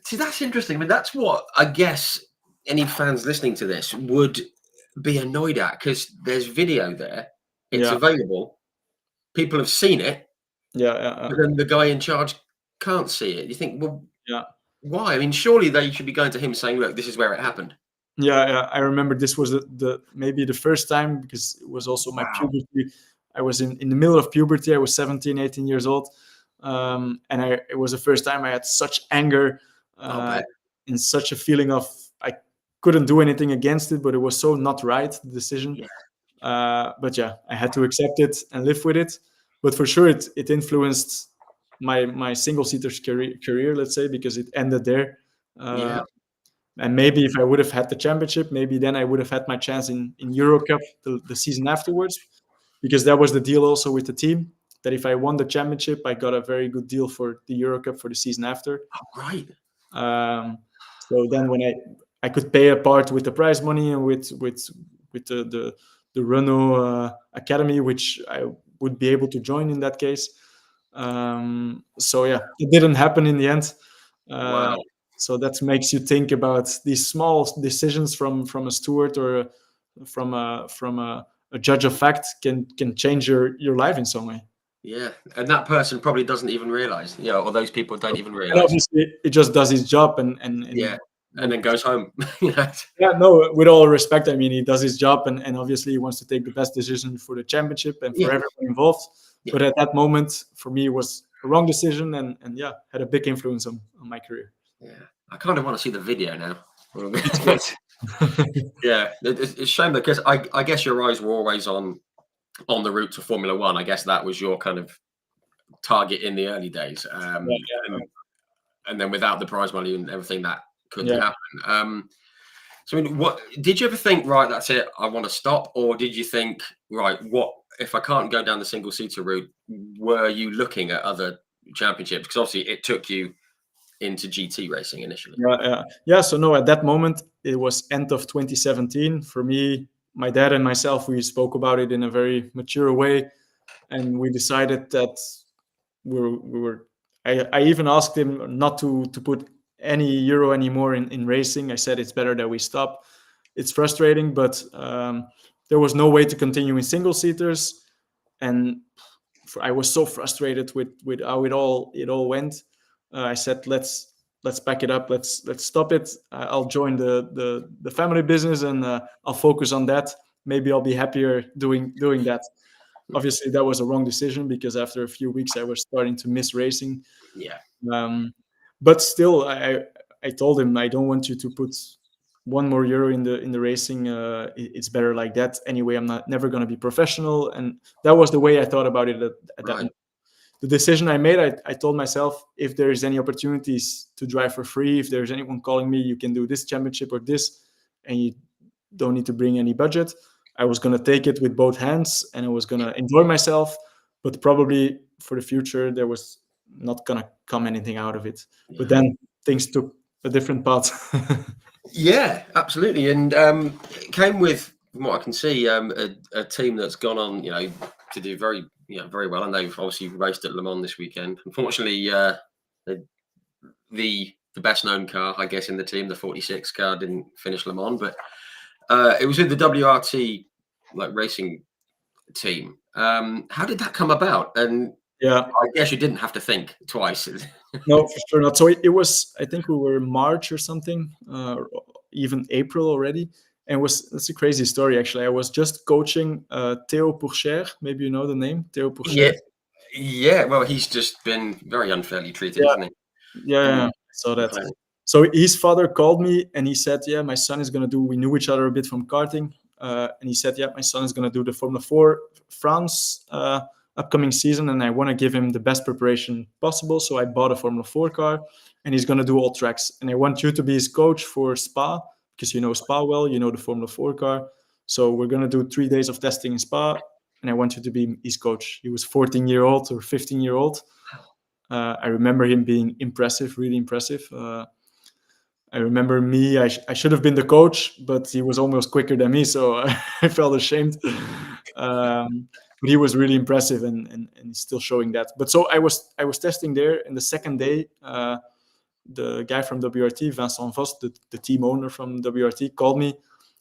S1: See, that's interesting. I mean, that's what I guess any fans listening to this would be annoyed at, because there's video there. It's available. People have seen it.
S2: Yeah.
S1: But then the guy in charge can't see it. You think, well, why? I mean, surely they should be going to him saying, look, this is where it happened.
S2: Yeah. I remember this was maybe the first time, because it was also my puberty. I was in the middle of puberty. I was 17, 18 years old. And it was the first time I had such anger and such a feeling of I couldn't do anything against it, but it was so not right, the decision. But yeah, I had to accept it and live with it. But for sure, it influenced my single-seaters career, let's say, because it ended there. And maybe if I would have had the championship, maybe then I would have had my chance in Euro Cup the season afterwards, because that was the deal also with the team, that if I won the championship, I got a very good deal for the Euro Cup for the season after.
S1: Right.
S2: So then when I could pay a part with the prize money and with the Renault Academy, which I would be able to join in that case. So yeah, it didn't happen in the end. So that makes you think about these small decisions from a steward or from a judge of fact can change your life in some way.
S1: Yeah, and that person probably doesn't even realize, or those people don't even realize.
S2: And obviously, it just does his job and
S1: then goes home.
S2: No, with all respect, I mean, he does his job, and obviously he wants to take the best decision for the championship and for everyone involved. But at that moment, for me, it was a wrong decision, and had a big influence on my career.
S1: Yeah, I kind of want to see the video now. Yeah, it's a shame because I guess your eyes were always on the route to Formula One. I guess that was your kind of target in the early days. And then without the prize money and everything, that couldn't happen. So I mean, what did you ever think? Right, that's it. I want to stop, or did you think, right, what if I can't go down the single-seater route? Were you looking at other championships? Because obviously, it took you into GT racing initially.
S2: Yeah. So no, at that moment, it was end of 2017 for me. My dad and myself, we spoke about it in a very mature way, and we decided that we were. I even asked him not to put any Euro anymore in racing. I said it's better that we stop. It's frustrating, but there was no way to continue in single seaters, and I was so frustrated with how it all went. I said let's pack it up. Let's stop it. I'll join the family business and I'll focus on that. Maybe I'll be happier doing that. Obviously, that was a wrong decision because after a few weeks, I was starting to miss racing.
S1: Yeah.
S2: But still, I told him I don't want you to put one more euro in the racing. It's better like that. Anyway, I'm never going to be professional, and that was the way I thought about it at that moment. The decision I made, I told myself, if there is any opportunities to drive for free, if there's anyone calling me, you can do this championship or this, and you don't need to bring any budget. I was going to take it with both hands, and I was going to enjoy myself. But probably for the future, there was not going to come anything out of it. Yeah. But then things took a different path.
S1: Yeah, absolutely. And it came with, from what I can see, a team that's gone on, to do very well. And they've obviously raced at Le Mans this weekend. Unfortunately, the best known car, I guess, in the team, the 46 car, didn't finish Le Mans, but it was with the WRT racing team. How did that come about? And
S2: yeah,
S1: I guess you didn't have to think twice.
S2: No, for sure not. So it was, I think we were March or something, even April already. And that's a crazy story, actually. I was just coaching Theo Pourchaire. Maybe you know the name, Theo Pourchaire.
S1: Yeah. Well, he's just been very unfairly treated, hasn't he?
S2: Yeah, I saw that. So his father called me and he said, yeah, my son is going to do, we knew each other a bit from karting. And he said, yeah, my son is going to do the Formula 4 France upcoming season, and I want to give him the best preparation possible. So I bought a Formula 4 car, and he's going to do all tracks. And I want you to be his coach for Spa, because you know Spa well, you know the Formula 4 car. So we're going to do 3 days of testing in Spa, and I want you to be his coach. He was 14-year-old or 15-year-old. I remember him being impressive, really impressive. I remember me, I should have been the coach, but he was almost quicker than me, so I felt ashamed. But he was really impressive and he's still showing that. But so I was testing there, and the second day, the guy from WRT, Vincent Vos, the team owner from WRT, called me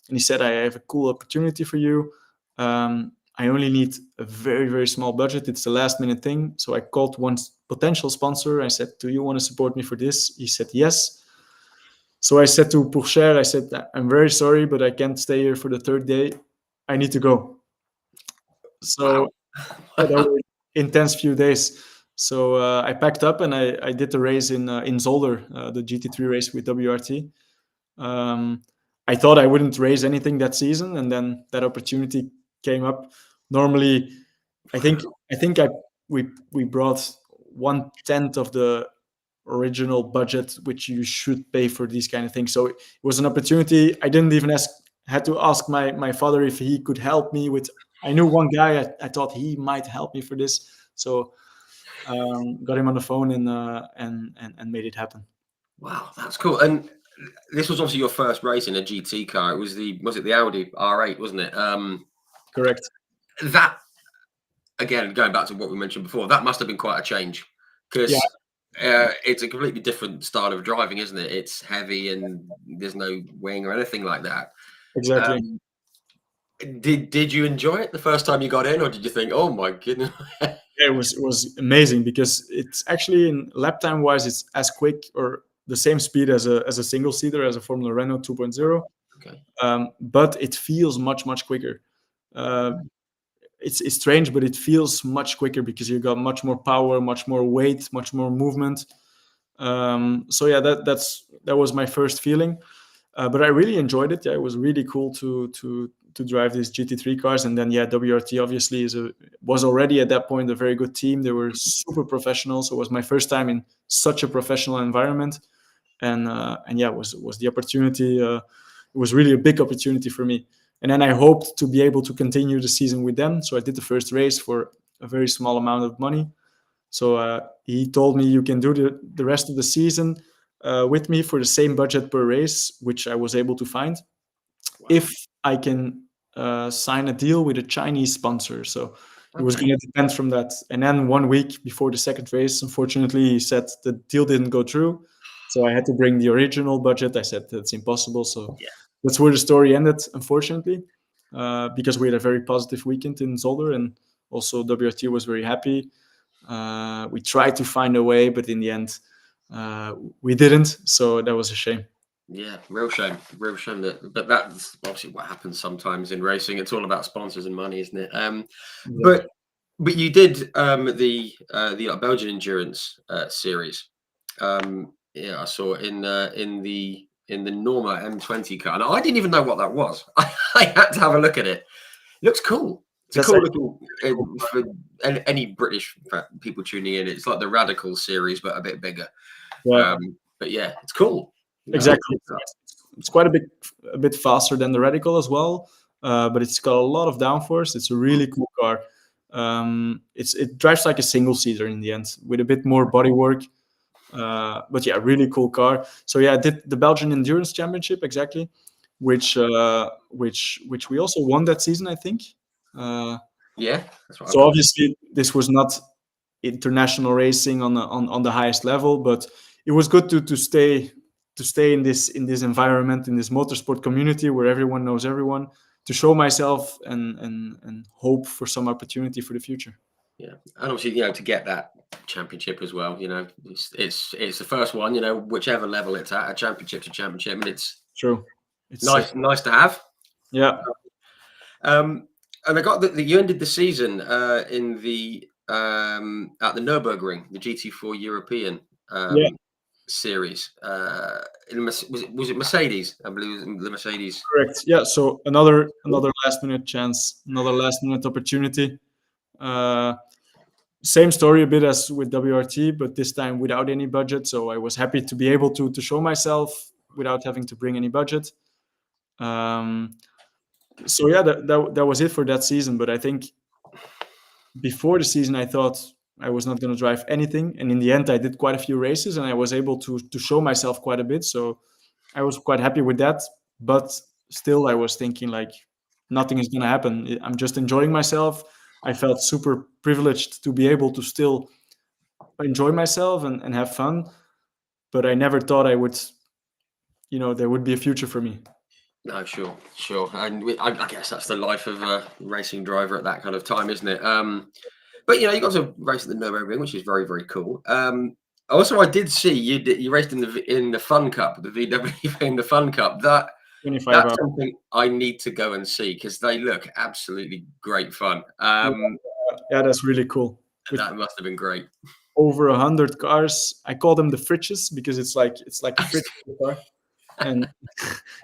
S2: and he said, I have a cool opportunity for you. I only need a very, very small budget. It's a last minute thing. So I called one potential sponsor. I said, do you want to support me for this? He said, yes. So I said to Pourchaire, I said, I'm very sorry, but I can't stay here for the third day. I need to go. So that were intense few days. So I packed up and I did the race in Zolder, the GT3 race with WRT. I thought I wouldn't race anything that season, and then that opportunity came up. Normally, I think we brought 1/10 of the original budget which you should pay for these kind of things. So it was an opportunity. I didn't even had to ask my father if he could help me with. I knew one guy. I thought he might help me for this. So got him on the phone and made it happen.
S1: Wow, that's cool. And this was obviously your first race in a GT car. It was it the Audi R8, wasn't it?
S2: Correct.
S1: That, again, going back to what we mentioned before, that must have been quite a change, because it's a completely different style of driving, isn't it? It's heavy and there's no wing or anything like that.
S2: Exactly.
S1: Did you enjoy it the first time you got in, or did you think, oh my goodness?
S2: It was amazing, because it's actually, in lap time wise, it's as quick or the same speed as a single seater, as a Formula Renault 2.0.
S1: Okay.
S2: But it feels much quicker. It's strange, but it feels much quicker because you got much more power, much more weight, much more movement. So yeah, that was my first feeling. But I really enjoyed it. Yeah, it was really cool to drive these GT3 cars. And then WRT obviously was already at that point a very good team. They were super professional. So it was my first time in such a professional environment. And it was the opportunity. It was really a big opportunity for me. And then I hoped to be able to continue the season with them. So I did the first race for a very small amount of money. So he told me, you can do the rest of the season with me for the same budget per race, which I was able to find, if I can sign a deal with a Chinese sponsor. So it was going to depend from that. And then 1 week before the second race, unfortunately, he said the deal didn't go through. So I had to bring the original budget. I said that's impossible. So that's where the story ended, unfortunately, because we had a very positive weekend in Zolder, and also WRT was very happy. We tried to find a way, but in the end, we didn't. So that was a shame.
S1: Yeah, real shame that. But that's obviously what happens sometimes in racing. It's all about sponsors and money, isn't it?
S2: Exactly.
S1: But you did the Belgian endurance series. Yeah, I saw in the Norma M20 car, and I didn't even know what that was. I had to have a look at it. It looks cool. It's a
S2: That's
S1: cool
S2: actually
S1: looking
S2: cool.
S1: for any British people tuning in. It's like the Radical series, but a bit bigger.
S2: Yeah,
S1: But yeah, it's cool. You know,
S2: exactly. It's quite a bit faster than the Radical as well, but it's got a lot of downforce. It's a really cool car. It drives like a single seater in the end with a bit more bodywork. But yeah, really cool car. So yeah, I did the Belgian Endurance Championship exactly, which we also won that season, I think. Uh,
S1: yeah, that's what I've
S2: so
S1: got.
S2: obviously this was not international racing on the highest level, but it was good to stay in this environment, in this motorsport community where everyone knows everyone, to show myself and hope for some opportunity for the future.
S1: Yeah, and obviously, to get that championship as well, it's the first one, whichever level it's at, a championship's a championship, and it's
S2: True. It's
S1: nice to have.
S2: yeah.
S1: And I got that you ended the season in the at the Nürburgring, the GT4 European
S2: Yeah,
S1: series. Was it Mercedes? I believe it was the Mercedes.
S2: correct. Yeah, so another last minute chance, another last minute opportunity. Uh, Same story a bit as with WRT, but this time without any budget. So I was happy to be able to show myself without having to bring any budget. Um, so yeah, that was it for that season. But I think before the season, I thought I was not going to drive anything, and in the end, I did quite a few races, and I was able to show myself quite a bit. So I was quite happy with that. But still, I was thinking like nothing is going to happen. I'm just enjoying myself. I felt super privileged to be able to still enjoy myself and have fun. But I never thought I would, there would be a future for me.
S1: No, sure, and I guess that's the life of a racing driver at that kind of time, isn't it? But you got to race at the Nürburgring, which is very, very cool. Also, I did see you raced in the Fun Cup, the VW in the Fun Cup.
S2: 25
S1: That's
S2: hours.
S1: something I need to go and see because they look absolutely great fun.
S2: Yeah, that's really cool. With
S1: That must have been great.
S2: over 100 cars, I call them the fridges because it's like a fridge car, and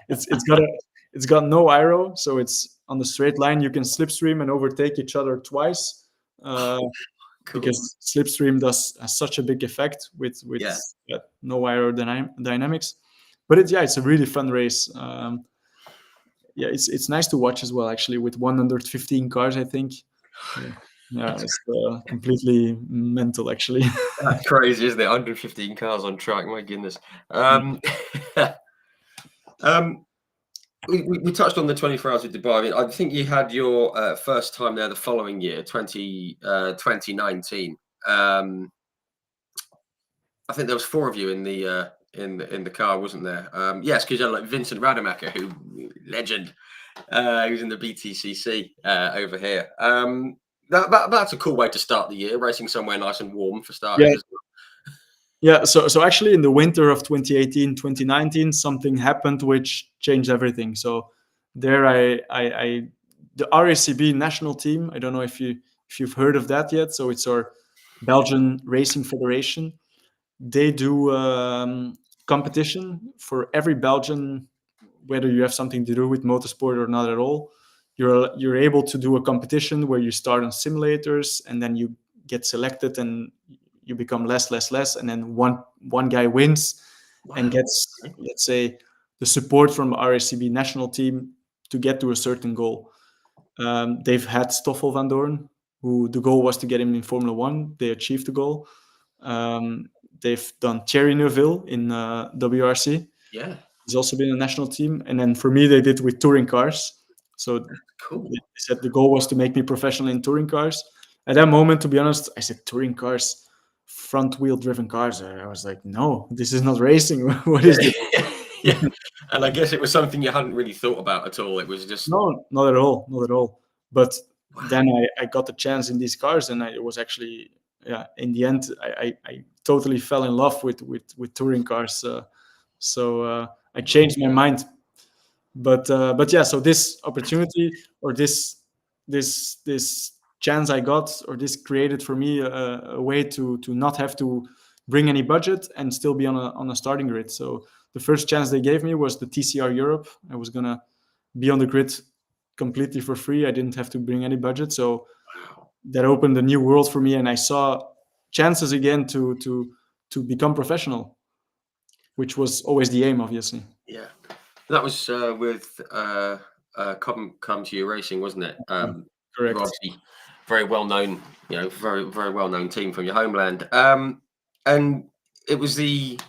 S2: it's got no aero, so it's on the straight line. You can slipstream and overtake each other twice.
S1: Cool.
S2: Because slipstream has such a big effect with
S1: Yeah.
S2: no aerodynamics. But it's a really fun race. Yeah, it's nice to watch as well. Actually, with 115 cars, I think. Yeah, it's completely mental. Actually,
S1: That's crazy, isn't it? 115 cars on track. My goodness. We touched on the 24 hours of Dubai. I mean, I think you had your first time there the following year, 2019. I think there was four of you in the car, wasn't there? Yes, because you had like Vincent Rademacher, who legend, who's in the BTCC over here. That's a cool way to start the year, racing somewhere nice and warm for starters.
S2: yeah. Yeah, so actually in the winter of 2018, 2019, something happened which changed everything. So there the RACB national team, I don't know if you've heard of that yet. So it's our Belgian Racing Federation. They do competition for every Belgian, whether you have something to do with motorsport or not at all. You're able to do a competition where you start on simulators and then you get selected and you become less, and then one guy wins and gets, let's say, the support from RACB national team to get to a certain goal. They've had Stoffel van Doorn, who the goal was to get him in Formula One. They achieved the goal. They've done Thierry Neuville in WRC.
S1: Yeah,
S2: He's also been in a national team. And then for me, they did with touring cars. So
S1: cool.
S2: they said the goal was to make me professional in touring cars. At that moment, to be honest, I said touring cars, front wheel driven cars. I was like, no, this is not racing. What is this?
S1: Yeah, and I guess it was something you hadn't really thought about at all. It was just
S2: No, not at all, not at all. But
S1: wow.
S2: then I got the chance in these cars, and it was actually, yeah. In the end, I totally fell in love with touring cars. So I changed my mind. But yeah, so this opportunity, or this chance I got, or this created for me a way to not have to bring any budget and still be on a starting grid. So the first chance they gave me was the TCR Europe. I was gonna be on the grid completely for free. I didn't have to bring any budget. So that opened a new world for me, and I saw chances again to become professional, which was always the aim, obviously.
S1: Yeah, that was with Come to Your Racing, wasn't it?
S2: Correct.
S1: Obviously, very well known, very very well known team from your homeland. And it was the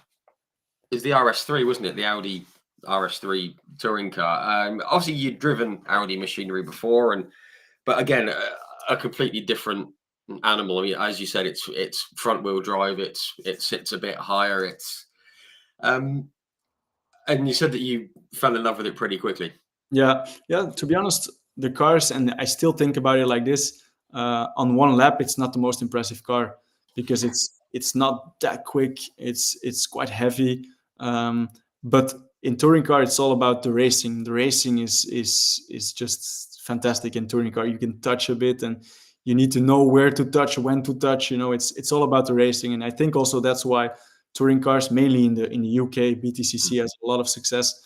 S1: RS3, wasn't it? The Audi RS3 touring car. Obviously, you'd driven Audi machinery before, but again, a completely different animal. I mean, as you said, it's front wheel drive. It sits a bit higher. And you said that you fell in love with it pretty quickly.
S2: Yeah. To be honest, the cars, and I still think about it like this. On one lap, it's not the most impressive car because it's not that quick. It's quite heavy. But in touring car, it's all about the racing. The racing is just fantastic in touring car. You can touch a bit, and you need to know where to touch, when to touch. It's all about the racing, and I think also that's why touring cars, mainly in the UK, BTCC has a lot of success.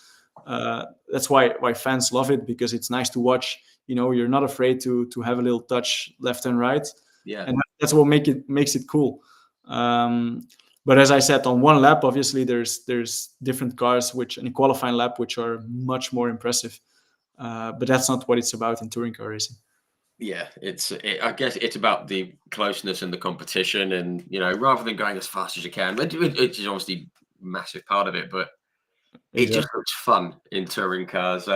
S2: That's why fans love it, because it's nice to watch. You're not afraid to have a little touch left and right.
S1: Yeah,
S2: and that's what makes it cool. But as I said, on one lap, obviously there's different cars in a qualifying lap which are much more impressive. But that's not what it's about in touring car racing.
S1: Yeah, I guess it's about the closeness and the competition, and rather than going as fast as you can, which is obviously a massive part of it, but it just looks fun in touring cars.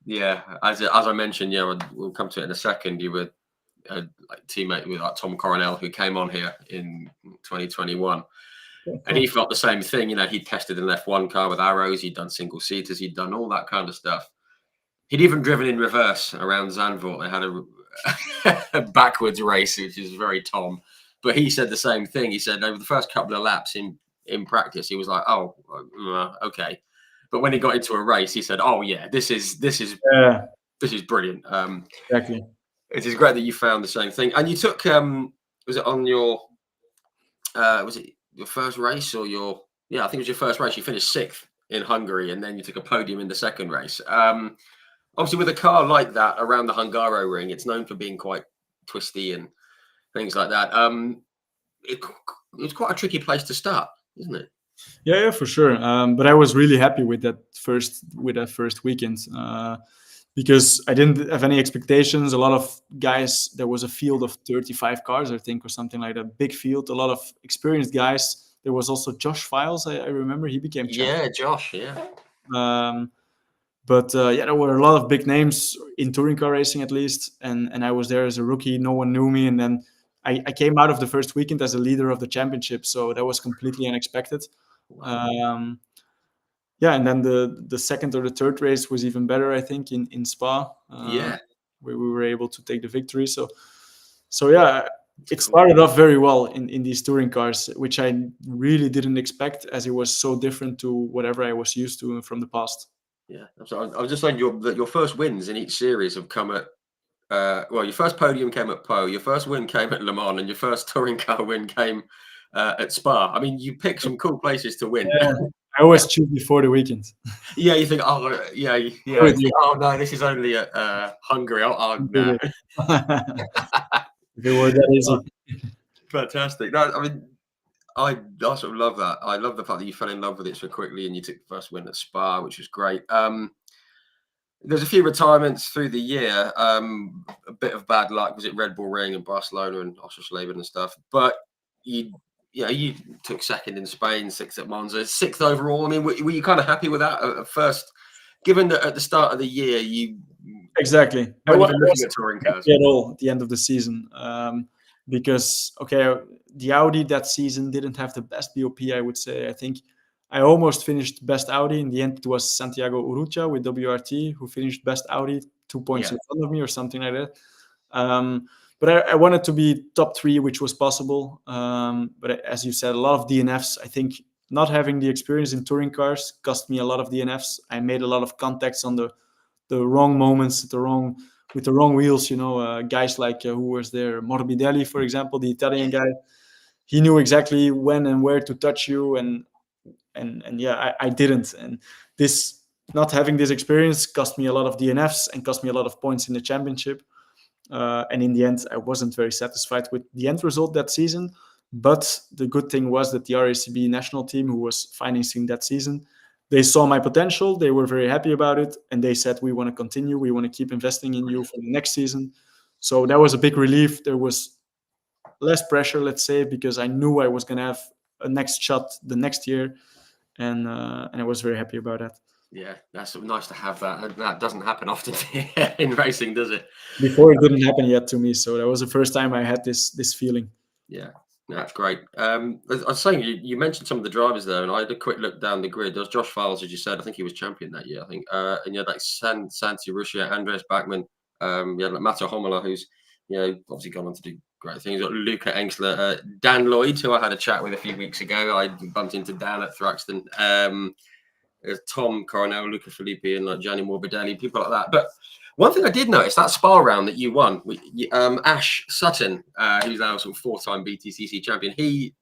S1: Yeah, as I mentioned, we'll come to it in a second. You were a teammate with Tom Coronel, who came on here in 2021, and he felt the same thing. He'd tested an F1 car with arrows, he'd done single seaters, he'd done all that kind of stuff. He'd even driven in reverse around Zandvoort. They had a backwards race, which is very Tom. But he said the same thing. He said over the first couple of laps in practice, he was like, "Oh, okay." But when he got into a race, he said, "Oh yeah, this is brilliant."
S2: Exactly.
S1: It is great that you found the same thing. And you took was it on your was it your first race or I think it was your first race. You finished 6th in Hungary, and then you took a podium in the second race. Obviously, with a car like that around the Hungaro ring, it's known for being quite twisty and things like that. It's quite a tricky place to start, isn't it?
S2: Yeah, for sure. But I was really happy with that first weekend, because I didn't have any expectations. A lot of guys, there was a field of 35 cars, I think, or something like that. Big field, a lot of experienced guys. There was also Josh Files, I remember. He became champion.
S1: Yeah, Josh, yeah.
S2: But there were a lot of big names in touring car racing, at least. And I was there as a rookie. No one knew me. And then I came out of the first weekend as a leader of the championship. So that was completely unexpected. Wow. And then the second or the third race was even better, I think, in Spa. Where we were able to take the victory. So yeah, it started off very well in these touring cars, which I really didn't expect, as it was so different to whatever I was used to from the past.
S1: Yeah, I was just saying your first wins in each series have come at your first podium came at Pau, your first win came at Le Mans, and your first touring car win came at Spa. I mean, you picked some cool places to win.
S2: Yeah, I always choose before the weekend.
S1: Yeah, you think, oh no, this is only at Hungary. No.
S2: If it were that easy.
S1: Fantastic. No, I mean, I sort of love that. I love the fact that you fell in love with it so quickly, and you took the first win at Spa, which was great. There's a few retirements through the year. A bit of bad luck. Was it Red Bull Ring and Barcelona and Oschersleben and stuff? But you took second in Spain, 6th at Monza, 6th overall. I mean, were you kind of happy with that at first? Given that at the start of the year you
S2: exactly
S1: I wasn't looking at touring cars
S2: at all at the end of the season, because the Audi that season didn't have the best BOP. I would say. I think I almost finished best Audi. In the end, it was Santiago Urrutia with WRT who finished best Audi, 2 points in front of me or something like that. But I wanted to be top 3, which was possible. But as you said, a lot of DNFs. I think not having the experience in touring cars cost me a lot of DNFs. I made a lot of contacts on the wrong moments, with the wrong wheels. Guys like who was there, Morbidelli, for example, the Italian guy. He knew exactly when and where to touch you, and yeah, I didn't. And this, not having this experience, cost me a lot of DNFs and cost me a lot of points in the championship. And in the end, I wasn't very satisfied with the end result that season. But the good thing was that the RACB national team, who was financing that season, they saw my potential. They were very happy about it, and they said, "We want to continue. We want to keep investing in you for the next season." So that was a big relief. There was less pressure, let's say, because I knew I was going to have a next shot the next year, and I was very happy about that.
S1: Yeah, that's nice to have that. That doesn't happen often in racing, does it?
S2: Before, it didn't happen yet to me, so that was the first time I had this feeling.
S1: Yeah, that's great. I was saying, you mentioned some of the drivers there, and I had a quick look down the grid. There was Josh Files, as you said. I think he was champion that year, I think. And you had like Santi Ruscia, Andres Bachmann, you had like Mato Homola, who's obviously gone on to do great things. You've got Luca Engsler, Dan Lloyd, who I had a chat with a few weeks ago. I bumped into Dan at Thruxton. There's Tom Coronel, Luca Filippi, and like Gianni Morbidelli, people like that. But one thing I did notice, that Spa round that you won, Ash Sutton, who's now some 4-time BTCC champion, he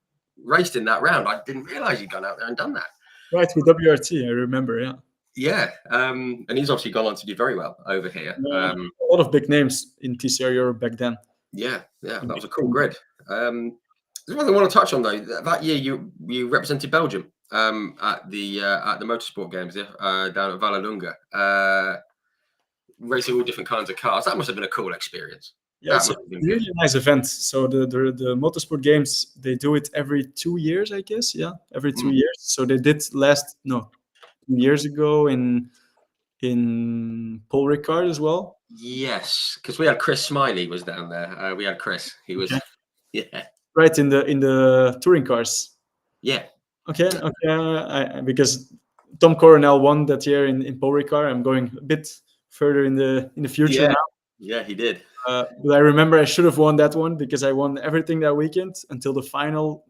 S1: raced in that round. I didn't realise he'd gone out there and done that.
S2: Right, with WRT, I remember, yeah.
S1: Yeah, and he's obviously gone on to do very well over here.
S2: A lot of big names in TCR Europe back then.
S1: Yeah, that was a cool grid. There's one thing I want to touch on, though. That year you represented Belgium at the motorsport games down at Vallelunga, racing all different kinds of cars. That must have been a cool experience.
S2: Yeah, it's a really nice event. So the motorsport games, they do it every 2 years, I guess. Yeah, every 2 years. So they did 2 years ago in Paul Ricard as well.
S1: Yes, because we had Chris Smiley was down there. We had Chris. He was, yeah.
S2: Right, in the touring cars.
S1: Yeah.
S2: Okay. Because Tom Coronel won that year in Paul Ricard. I'm going a bit further in the future now.
S1: Yeah, he did.
S2: But I remember I should have won that one because I won everything that weekend until the final.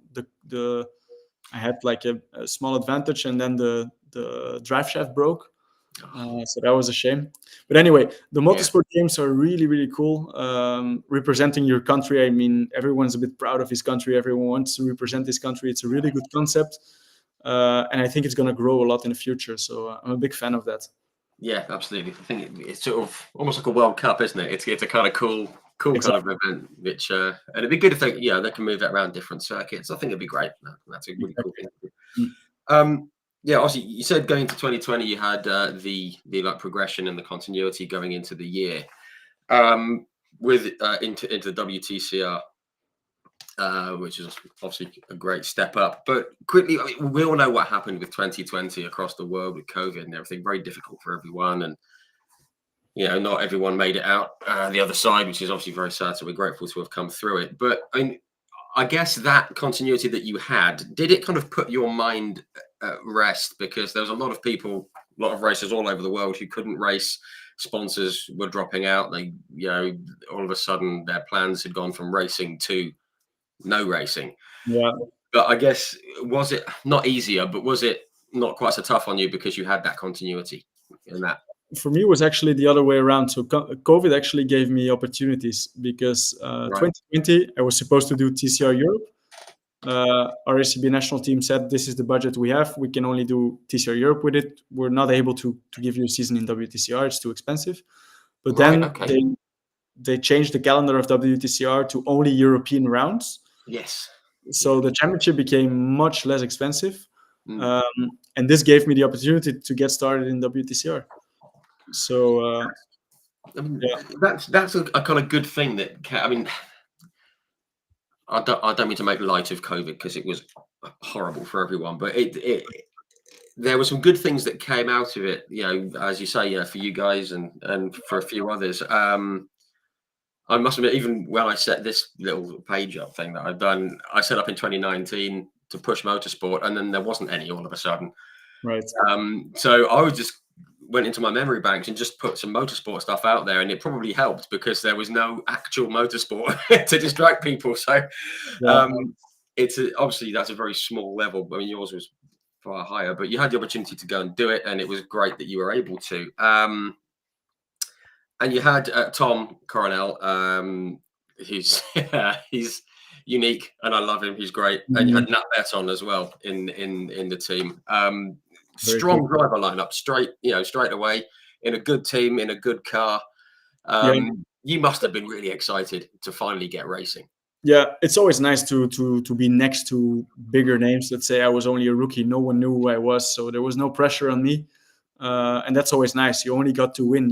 S2: I had like a small advantage, and then the drive shaft broke. So that was a shame. But anyway, the motorsport games are really, really cool. Representing your country. I mean, everyone's a bit proud of his country. Everyone wants to represent his country. It's a really good concept. And I think it's going to grow a lot in the future. So I'm a big fan of that.
S1: Yeah, absolutely. I think it's sort of almost like a World Cup, isn't it? It's a kind of cool exactly. Kind of event, which and it'd be good if they can move that around different circuits. I think it'd be great. That's a really cool thing. Yeah, obviously, you said going into 2020, you had the like progression and the continuity going into the year with into the WTCR. Which is obviously a great step up. But quickly, I mean, we all know what happened with 2020 across the world with COVID and everything. Very difficult for everyone. And, not everyone made it out the other side, which is obviously very sad. So we're grateful to have come through it. But I guess that continuity that you had, did it kind of put your mind at rest? Because there was a lot of people, a lot of racers all over the world who couldn't race. Sponsors were dropping out. They, all of a sudden their plans had gone from racing to no racing.
S2: Yeah.
S1: But I guess, was it not easier, but was it not quite so tough on you because you had that continuity in that?
S2: For me, it was actually the other way around. So COVID actually gave me opportunities because 2020, I was supposed to do TCR Europe. Our ACB national team said, this is the budget we have. We can only do TCR Europe with it. We're not able to give you a season in WTCR. It's too expensive. But then they changed the calendar of WTCR to only European rounds.
S1: Yes.
S2: So the championship became much less expensive. And this gave me the opportunity to get started in WTCR. So
S1: that's a kind of good thing that, I mean, I don't mean to make light of COVID because it was horrible for everyone, but there were some good things that came out of it, as you say, for you guys and for a few others. I must admit, even when I set this little page up thing that I've done, I set up in 2019 to push motorsport, and then there wasn't any all of a sudden.
S2: Right.
S1: So I was just went into my memory banks and just put some motorsport stuff out there, and it probably helped because there was no actual motorsport to distract people. So it's obviously that's a very small level. I mean, yours was far higher. But you had the opportunity to go and do it, and it was great that you were able to. And you had Tom Coronel, who's he's unique, and I love him. He's great. And you had Nat Bet on as well in the team. Strong driver lineup, straight away, in a good team, in a good car. You must have been really excited to finally get racing.
S2: Yeah, it's always nice to be next to bigger names. Let's say I was only a rookie; no one knew who I was, so there was no pressure on me. And that's always nice. You only got to win,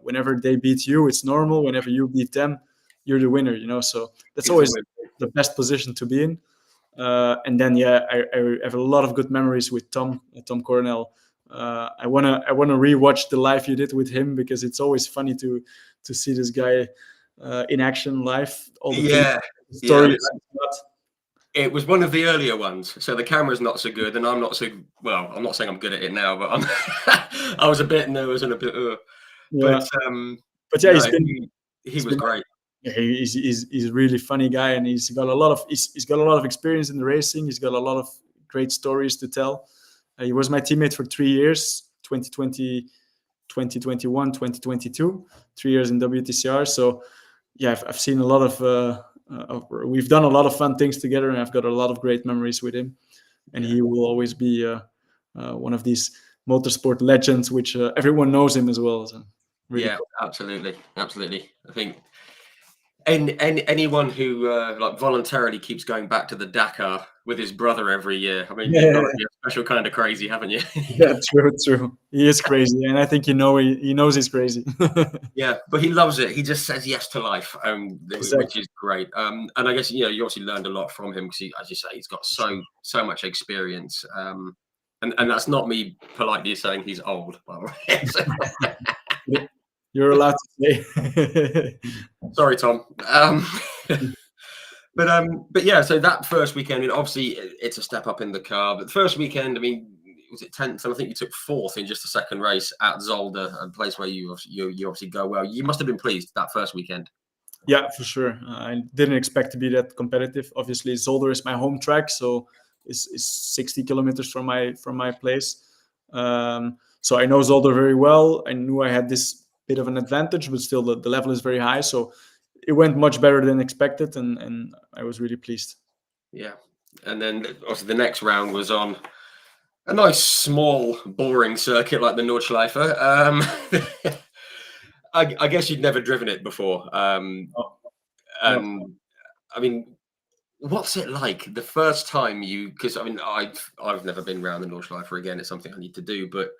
S2: whenever they beat you, it's normal. Whenever you beat them, you're the winner, so that's always the best position to be in. And then, I have a lot of good memories with Tom Coronel. I wanna rewatch the live you did with him, because it's always funny to see this guy in action live. All the stories.
S1: It was one of the earlier ones, so the camera's not so good, and I'm not so well. I'm not saying I'm good at it now, but I was a bit nervous and a bit. But yeah, he was great.
S2: Yeah, he's a really funny guy, and he's got a lot of experience in the racing. He's got a lot of great stories to tell. He was my teammate for 3 years, 2020, 2021, 2022, 3 years in WTCR. So yeah, I've seen a lot of. We've done a lot of fun things together, and I've got a lot of great memories with him. And he will always be one of these motorsport legends, which everyone knows him as well. So
S1: really cool. Absolutely. I think anyone who like voluntarily keeps going back to the Dakar with his brother every year, I mean, you've got to be a special kind of crazy, haven't you?
S2: Yeah, true. He is crazy, and I think he knows he's crazy.
S1: Yeah, but he loves it. He just says yes to life, which is great. And I guess you obviously learned a lot from him, because as you say, he's got so much experience. And that's not me politely saying he's old, by the
S2: way. You're allowed to say.
S1: Sorry, Tom. But yeah, so that first weekend, and obviously it's a step up in the car. But the first weekend, I mean, was it 10th? And I think you took 4th in just the second race at Zolder, a place where you obviously go well. You must have been pleased that first weekend.
S2: Yeah, for sure. I didn't expect to be that competitive. Obviously, Zolder is my home track, so it's 60 kilometers from my place. So I know Zolder very well. I knew I had this bit of an advantage, but still the level is very high. So it went much better than expected, and I was really pleased.
S1: Yeah. And then also the next round was on a nice, small, boring circuit like the Nordschleife. I guess you'd never driven it before. And I mean, what's it like the first time because I mean, I've never been around the Nordschleife again. It's something I need to do, but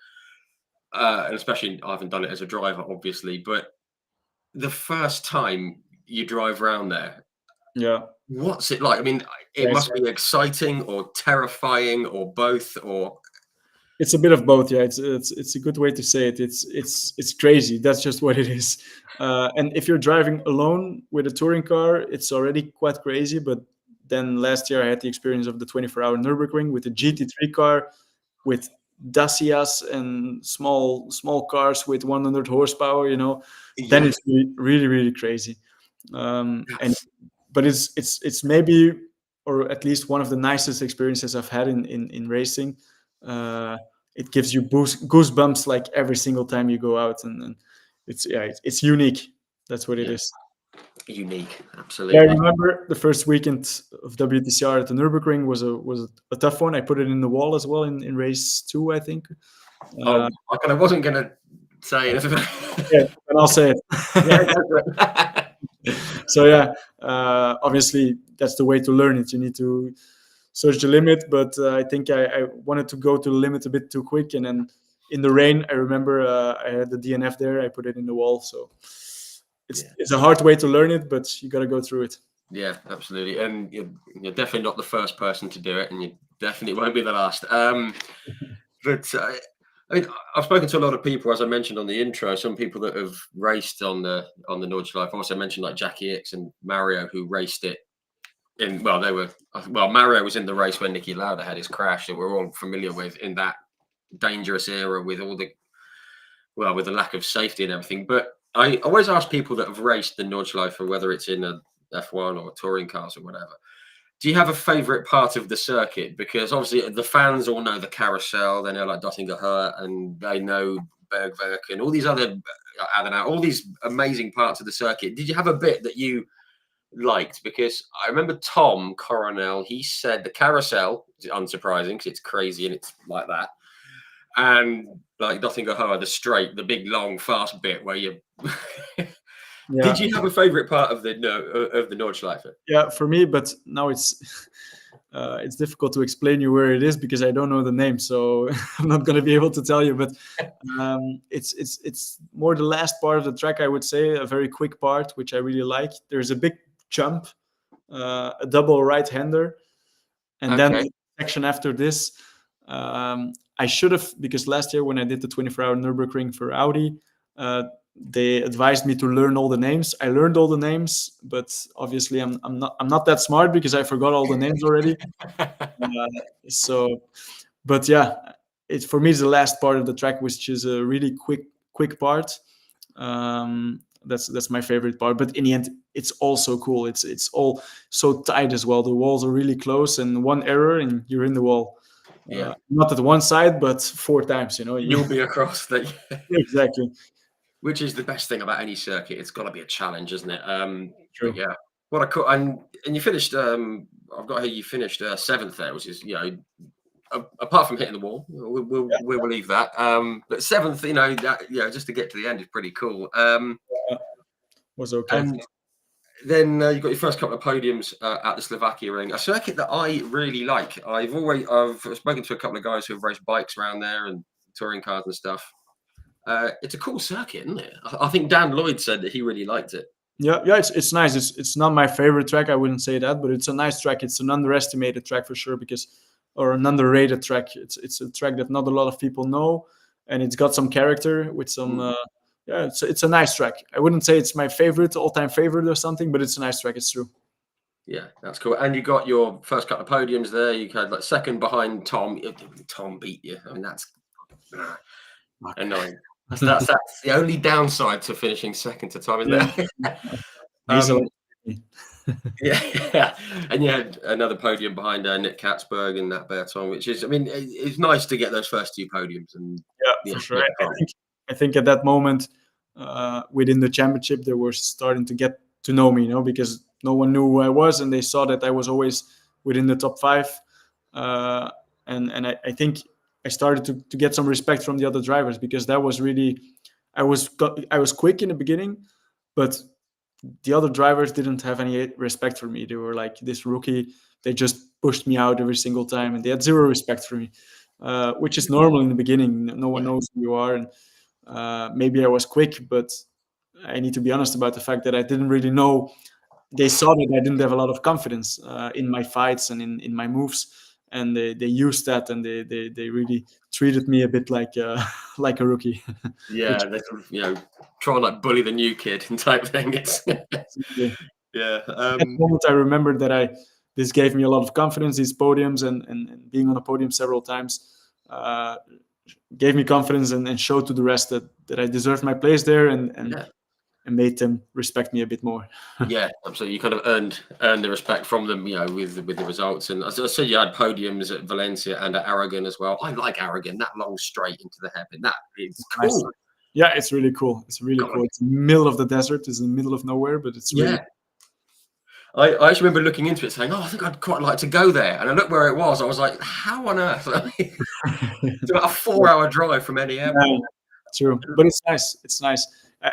S1: and especially I haven't done it as a driver, obviously, but the first time you drive around there, what's it like? I mean, it must be exciting or terrifying or both, or
S2: it's a bit of both. Yeah, it's a good way to say it. It's crazy. That's just what it is. And if you're driving alone with a touring car, it's already quite crazy. But then last year I had the experience of the 24-hour Nürburgring with a GT3 car, with Dacias and small cars with 100 horsepower. Then it's really, really crazy. But it's maybe, or at least one of the nicest experiences I've had in racing. It gives you goosebumps like every single time you go out, and it's unique. That's what it is.
S1: Unique, absolutely.
S2: Yeah, I remember the first weekend of WTCR at the Nürburgring was a tough one. I put it in the wall as well in race 2, I think.
S1: I wasn't going to say anything.
S2: Yeah, and I'll say it. So yeah, obviously that's the way to learn it. You need to search the limit, but I think I wanted to go to the limit a bit too quick, and then in the rain, I remember I had the DNF there. I put it in the wall, so it's a hard way to learn it, but you got to go through it.
S1: Yeah, absolutely, and you're definitely not the first person to do it, and you definitely won't be the last. But I mean, I've spoken to a lot of people, as I mentioned on the intro. Some people that have raced on the Nordschleife. I also mentioned like Jackie Hicks and Mario, who raced it. Mario was in the race when Niki Lauda had his crash that we're all familiar with in that dangerous era with all the with the lack of safety and everything. But I always ask people that have raced the Nordschleife, whether it's in a F1 or touring cars or whatever, Do you have a favourite part of the circuit? Because obviously the fans all know the carousel, they know like Dottinger Höhe, and they know Bergwerk and all these other, I don't know, all these amazing parts of the circuit. Did you have a bit that you liked? Because I remember Tom Coronel, he said the carousel is unsurprising because it's crazy and it's like that. And like Dottinger Höhe, the straight, the big, long, fast bit where you. Did you have a favorite part of the Nordschleife?
S2: Yeah, for me, but now it's difficult to explain you where it is because I don't know the name, so I'm not going to be able to tell you. But it's more the last part of the track, I would say, a very quick part, which I really like. There's a big jump, a double right-hander, and then the section after this. I should have, because last year when I did the 24-hour Nürburgring for Audi, they advised me to learn all the names. I learned all the names, but obviously I'm not that smart because I forgot all the names already. But yeah, for me it's the last part of the track, which is a really quick part. That's my favorite part. But in the end, it's also cool. It's all so tight as well. The walls are really close, and one error and you're in the wall.
S1: Yeah,
S2: not at one side, but 4 times.
S1: You'll be across that.
S2: Exactly.
S1: Which is the best thing about any circuit. It's got to be a challenge, isn't it?
S2: True.
S1: But yeah, what a cool. And you finished. I've got here. You finished 7th there, which is apart from hitting the wall, we'll leave that. But 7th, just to get to the end is pretty cool.
S2: Was okay.
S1: And then you got your first couple of podiums at the Slovakia Ring, a circuit that I really like. I've spoken to a couple of guys who have raced bikes around there and touring cars and stuff. It's a cool circuit, isn't it? I think Dan Lloyd said that he really liked it.
S2: Yeah, it's nice. It's not my favorite track, I wouldn't say that, but it's a nice track. It's an underestimated track for sure, or an underrated track. It's a track that not a lot of people know, and it's got some character with some. It's a nice track. I wouldn't say it's my all-time favorite or something, but it's a nice track. It's true. Yeah,
S1: that's cool. And you got your first couple of podiums there. You had like second behind Tom. Tom beat you. I mean, that's annoying. That's the only downside to finishing second to Tom, isn't it? Yeah. And you had another podium behind Nick Katzberg and Nat Berton, which is, I mean, it's nice to get those first 2 podiums. And
S2: for sure. I think at that moment within the championship, they were starting to get to know me, because no one knew who I was, and they saw that I was always within the top 5. And I think I started to get some respect from the other drivers, because that was really, I was quick in the beginning, but the other drivers didn't have any respect for me. They were like, this rookie, they just pushed me out every single time, and they had zero respect for me, which is normal in the beginning. No one knows who you are, and maybe I was quick, but I need to be honest about the fact that I didn't really know. They saw that I didn't have a lot of confidence in my fights and in my moves. And they used that, and they really treated me a bit like a rookie.
S1: Yeah, they try and like bully the new kid and type thing. Yeah.
S2: At that moment, I remember that this gave me a lot of confidence. These podiums and being on a podium several times gave me confidence and showed to the rest that I deserved my place there and made them respect me a bit more.
S1: Yeah, absolutely. You kind of earned the respect from them, with the results. And as I said, you had podiums at Valencia and at Aragon as well. I like Aragon, that long straight into the hairpin. That is cool. Nice.
S2: Yeah, it's really cool. It's really cool. It's in the middle of the desert. It's in the middle of nowhere, but it's really.
S1: I actually remember looking into it, saying, "Oh, I think I'd quite like to go there." And I looked where it was. I was like, "How on earth?" It's about a 4-hour drive from any airport.
S2: Yeah, true, but it's nice. It's nice. I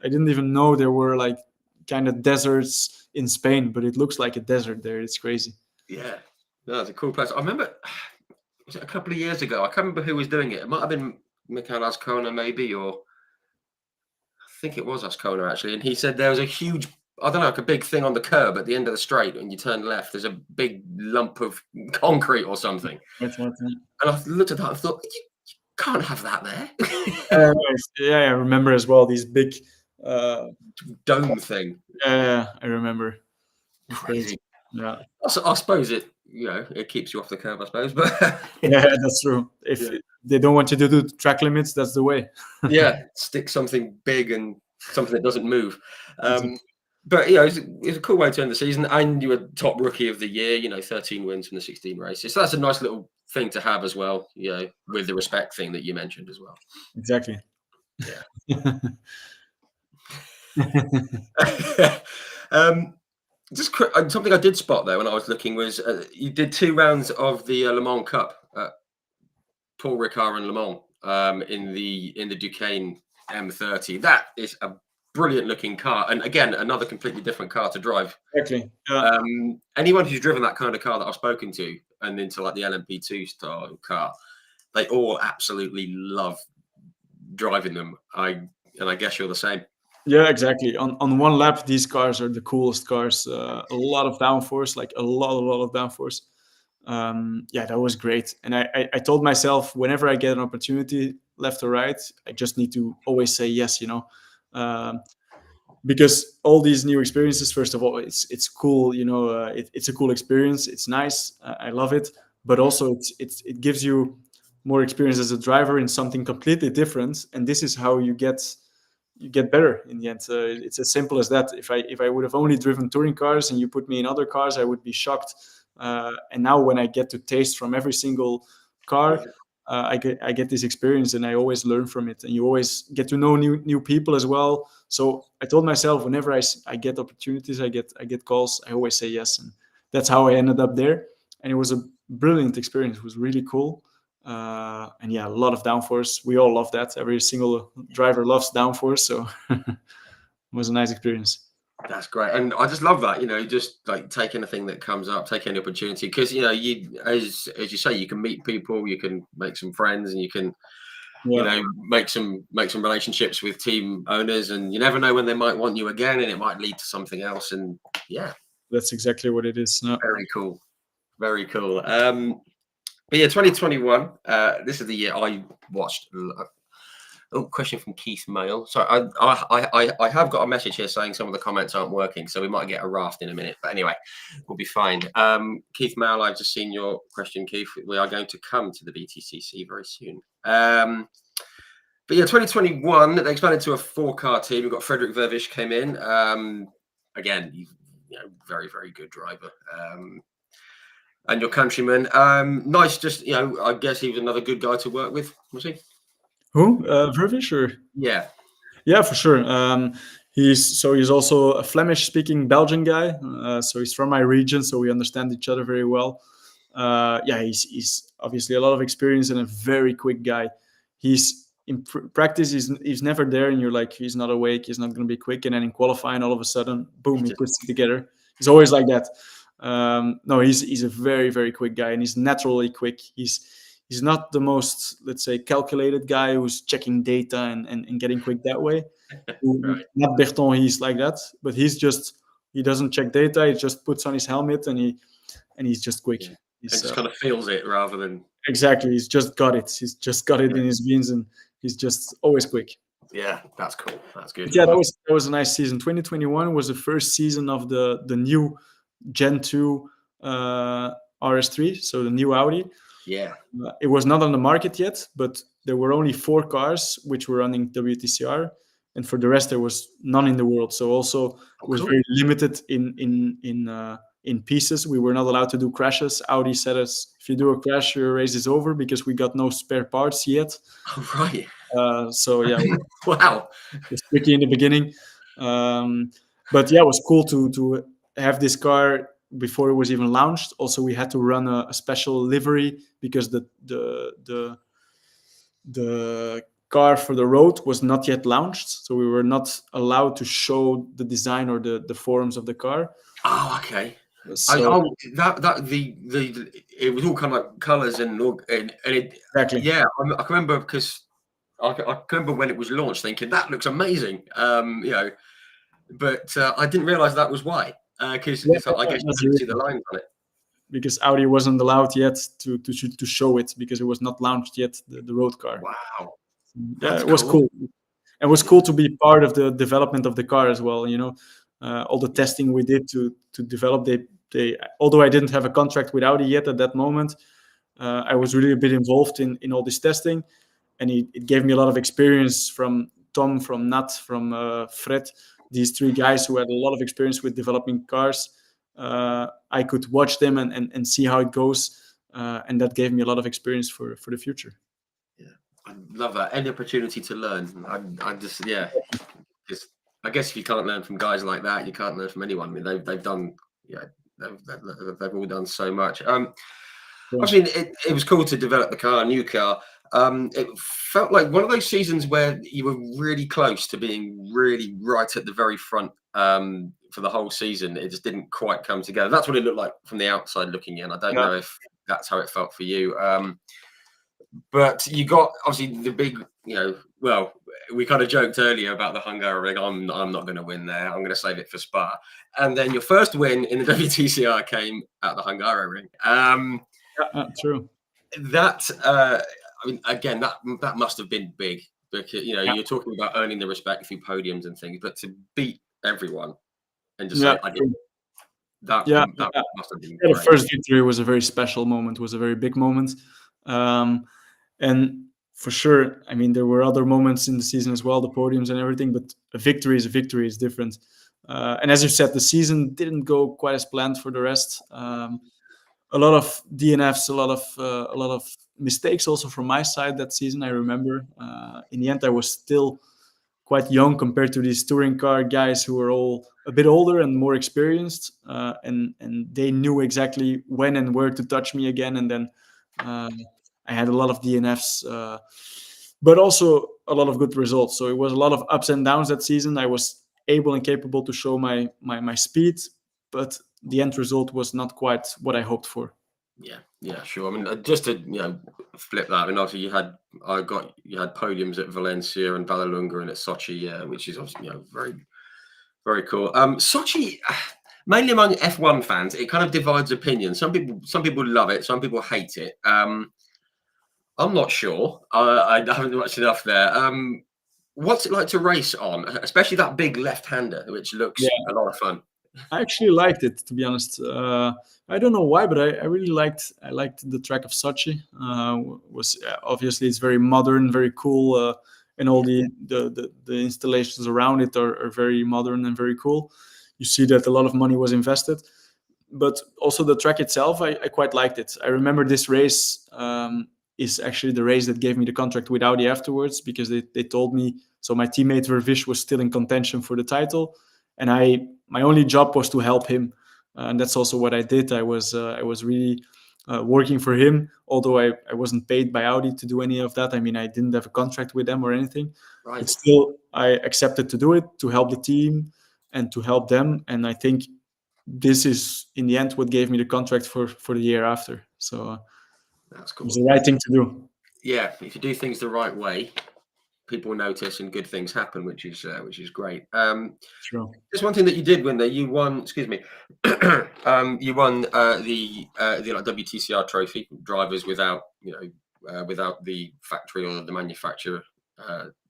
S2: didn't even know there were like kind of deserts in Spain, but it looks like a desert there. It's crazy.
S1: Yeah, no, it's a cool place. I remember, was it a couple of years ago? I can't remember who was doing it. It might have been Michael Azcona, maybe, or I think it was Azcona actually. And he said there was a huge, I don't know, like a big thing on the curb at the end of the straight. When you turn left, there's a big lump of concrete or something. And I looked at that and thought, can't have that there.
S2: Yeah, I remember as well these big
S1: dome thing.
S2: Yeah, I remember.
S1: Crazy.
S2: Yeah,
S1: I suppose it keeps you off the curb, I suppose. But
S2: yeah, that's true. If they don't want you to do track limits, that's the way.
S1: Yeah, stick something big and something that doesn't move. But it's a cool way to end the season, and you were top rookie of the year. 13 wins from the 16 races, so that's a nice little thing to have as well. With the respect thing that you mentioned as well.
S2: Exactly.
S1: Yeah. Just something I did spot there when I was looking was you did 2 rounds of the Le Mans Cup, Paul Ricard and Le Mans, in the Duquesne M30. That is a brilliant looking car, and again, another completely different car to drive.
S2: Exactly.
S1: Anyone who's driven that kind of car that I've spoken to, and into like the LMP2 style car, they all absolutely love driving them. I guess you're the same.
S2: Yeah, exactly. On one lap, these cars are the coolest cars. A lot of downforce, like a lot of downforce. Yeah, that was great. And I told myself, whenever I get an opportunity, left or right, I just need to always say yes. Because all these new experiences, first of all, it's cool. It's a cool experience. It's nice. I love it. But also, it gives you more experience as a driver in something completely different. And this is how you get better in the end. It's as simple as that. If I would have only driven touring cars and you put me in other cars, I would be shocked. And now when I get to taste from every single car, I get this experience, and I always learn from it. And you always get to know new people as well. So I told myself, whenever I get opportunities, I get calls, I always say yes, and that's how I ended up there. And it was a brilliant experience. It was really cool. And yeah, a lot of downforce. We all love that. Every single driver loves downforce, so it was a nice experience.
S1: That's great, and I just love that. Just like take anything that comes up, take any opportunity, because you as you say, you can meet people, you can make some friends, and you can make some relationships with team owners, and you never know when they might want you again, and it might lead to something else. And yeah,
S2: that's exactly what it is. No.
S1: Very cool, very cool. But yeah, 2021. This is the year I watched. Oh, question from Keith Mail. So I have got a message here saying some of the comments aren't working, so we might get a raft in a minute. But anyway, we'll be fine. Keith Mail, I've just seen your question, Keith. We are going to come to the WTCC very soon. But yeah, 2021, they expanded to a 4-car team. We've got Frederick Vervish came in. Again, very, very good driver. And your countryman, nice. Just I guess he was another good guy to work with, was he?
S2: Who? Vervish, or? Yeah, for sure. He's also a Flemish-speaking Belgian guy. So he's from my region, so we understand each other very well. Yeah, he's obviously a lot of experience and a very quick guy. He's in practice, he's never there, and you're like, he's not awake, he's not going to be quick. And then in qualifying, all of a sudden, boom, he puts it together. He's always like that. No, he's a very, very quick guy, and he's naturally quick. He's not the most, let's say, calculated guy who's checking data and getting quick that way. Right. Not Berton, he's like that, but he doesn't check data. He just puts on his helmet and he's just quick.
S1: Yeah. He just kind of feels it rather than...
S2: Exactly. He's just got it. He's just got it in his veins, and he's just always quick.
S1: Yeah, that's cool. That's good.
S2: Yeah, that was a nice season. 2021 was the first season of the new Gen 2 RS3, so the new Audi.
S1: Yeah.
S2: It was not on the market yet, but there were only 4 cars which were running WTCR, and for the rest there was none in the world. So also it was very limited in pieces. We were not allowed to do crashes. Audi said us, if you do a crash, your race is over, because we got no spare parts yet.
S1: Oh, right.
S2: So yeah,
S1: wow,
S2: it was tricky in the beginning, but yeah, it was cool to have this car before it was even launched. Also, we had to run a special livery because the car for the road was not yet launched, so we were not allowed to show the design or the forms of the car.
S1: Oh, okay. So, it was all kind of like colors and it.
S2: Exactly.
S1: Yeah, I can remember, because I can remember when it was launched, thinking that looks amazing. But I didn't realize that was why. Because I guess you couldn't see the lines on it.
S2: Because Audi wasn't allowed yet to show it, because it was not launched yet, the road car.
S1: Wow.
S2: Yeah, it was cool. And it was cool to be part of the development of the car as well. All the testing we did to develop. They although I didn't have a contract with Audi yet at that moment, I was really a bit involved in all this testing, and it gave me a lot of experience from Tom, from Nat, from Fred, these 3 guys who had a lot of experience with developing cars. I could watch them and see how it goes, and that gave me a lot of experience for the future.
S1: Yeah, I love that. Any opportunity to learn. I just, yeah, just, I guess if you can't learn from guys like that, you can't learn from anyone. I mean, they've done, yeah, they've all done so much. Obviously, it was cool to develop the car, new car. It felt like one of those seasons where you were really close to being really right at the very front for the whole season. It just didn't quite come together. That's what it looked like from the outside looking in. I don't know if that's how it felt for you. But you got obviously the big, well, we kind of joked earlier about the Hungaroring. I'm not going to win there. I'm going to save it for Spa. And then your first win in the WTCR came at the Hungaroring.
S2: True.
S1: That I mean, again, that must have been big because you're talking about earning the respect through podiums and things, but to beat everyone and just say I did that must have been great.
S2: The first victory was a very special moment. Was a very big moment, and for sure, I mean, there were other moments in the season as well, the podiums and everything. But a victory is a victory. Is different. And as you said, the season didn't go quite as planned for the rest. A lot of DNFs, a lot of mistakes also from my side that season. I remember. In the end, I was still quite young compared to these touring car guys who were all a bit older and more experienced, and they knew exactly when and where to touch me again. And then I had a lot of DNFs, but also a lot of good results. So it was a lot of ups and downs that season. I was able and capable to show my speed, but the end result was not quite what I hoped for.
S1: Yeah, sure. I mean, just to flip that. I mean, obviously you had podiums at Valencia and Vallelunga and at Sochi, which is obviously very, very cool. Sochi, mainly among F1 fans, it kind of divides opinion. Some people love it, some people hate it. I'm not sure. I haven't watched enough there. What's it like to race on, especially that big left-hander, which looks a lot of fun?
S2: I actually liked it, to be honest. I don't know why, but I really liked the track of Sochi. Was obviously it's very modern, very cool, and all the installations around it are very modern and very cool. You see that a lot of money was invested, but also the track itself, I quite liked it. I remember this race is actually the race that gave me the contract with Audi afterwards, because they told me. So my teammate Vervish was still in contention for the title, and my only job was to help him, and that's also what I did. I was really working for him, although I wasn't paid by Audi to do any of that. I mean, I didn't have a contract with them or anything,
S1: right.
S2: But still I accepted to do it, to help the team and to help them. And I think this is in the end what gave me the contract for the year after. So
S1: that's cool.
S2: It was the right thing to do.
S1: Yeah, if you do things the right way, people notice and good things happen, which is great.
S2: Sure.
S1: There's one thing that you did win there. You won. Excuse me. You won the WTCR trophy, drivers without without the factory or the manufacturer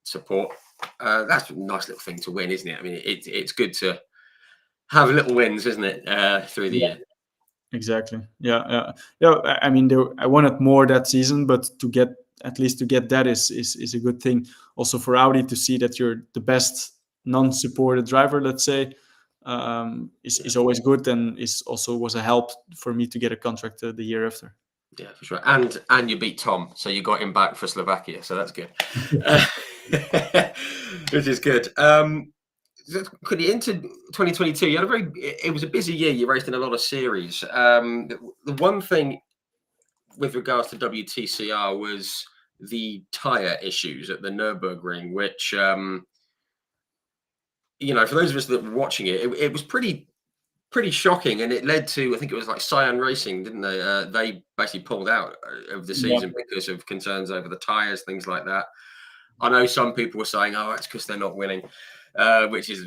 S1: support. That's a nice little thing to win, isn't it? I mean, it's good to have little wins, isn't it, through the year?
S2: Exactly. Yeah. I mean, I wanted more that season, but to get that is a good thing. Also for Audi to see that you're the best non-supported driver, let's say, is always good, and was a help for me to get a contract the year after.
S1: Yeah, for sure. And you beat Tom, so you got him back for Slovakia, so that's good. Which is good. Into 2022, you had it was a busy year. You raced in a lot of series. The one thing with regards to WTCR was the tire issues at the Nürburgring, which for those of us that were watching it was pretty shocking, and it led to, I think it was like Cyan Racing, didn't they? They basically pulled out of the season because of concerns over the tires, things like that. I know some people were saying, "Oh, it's because they're not winning," which is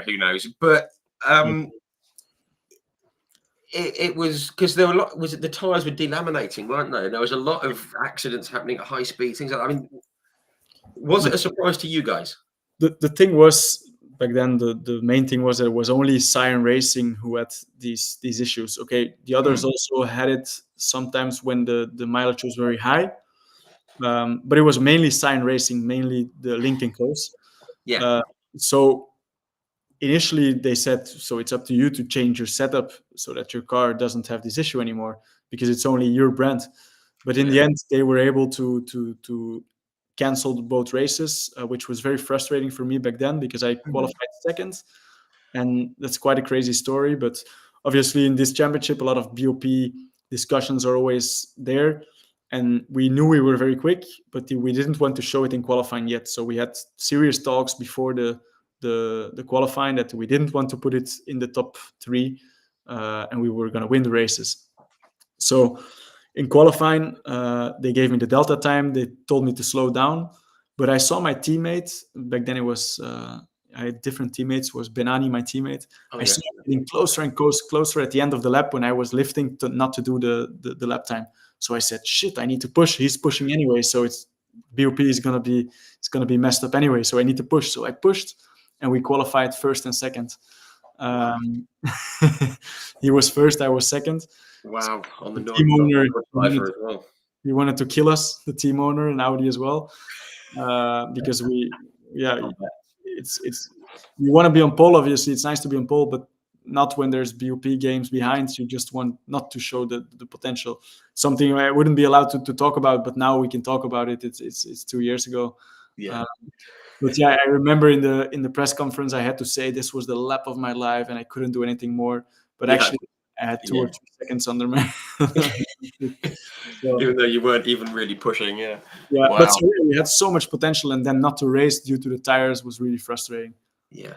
S1: who knows. But it was because there were a lot. Was it the tires were delaminating, weren't they? There was a lot of accidents happening at high speed, things like that. I mean, was it a surprise to you guys?
S2: The thing was, back then, the main thing was that it was only Cyan Racing who had these issues. Okay, the others also had it sometimes when the mileage was very high, but it was mainly Cyan Racing, mainly the Lincoln Coast.
S1: Yeah.
S2: So initially they said, so it's up to you to change your setup so that your car doesn't have this issue anymore because it's only your brand. But in the end, they were able to cancel both races, which was very frustrating for me back then because I qualified second. And that's quite a crazy story. But obviously, in this championship, a lot of BOP discussions are always there. And we knew we were very quick, but we didn't want to show it in qualifying yet. So we had serious talks before the qualifying that we didn't want to put it in the top 3, and we were going to win the races. So in qualifying, they gave me the delta time. They told me to slow down, but I saw my teammate back then. It was I had different teammates. It was Benani, my teammate. I saw him getting closer and closer at the end of the lap when I was lifting not to do the lap time. So I said, "Shit, I need to push." He's pushing anyway, so it's BOP is gonna be messed up anyway. So I need to push. So I pushed, and we qualified first and second. He was first, I was second.
S1: Wow, on the
S2: team owner,
S1: as well.
S2: He wanted to kill us, the team owner and Audi as well, because it's you want to be on pole. Obviously, it's nice to be on pole, but not when there's BOP games behind. You just want not to show the potential. Something I wouldn't be allowed to talk about, but now we can talk about it. It's 2 years ago.
S1: Yeah.
S2: But yeah, I remember in the press conference, I had to say this was the lap of my life, and I couldn't do anything more. But actually, I had 2 or 3 seconds under my.
S1: So, even though you weren't even really pushing,
S2: yeah. Wow. But so we had so much potential, and then not to race due to the tires was really frustrating.
S1: Yeah,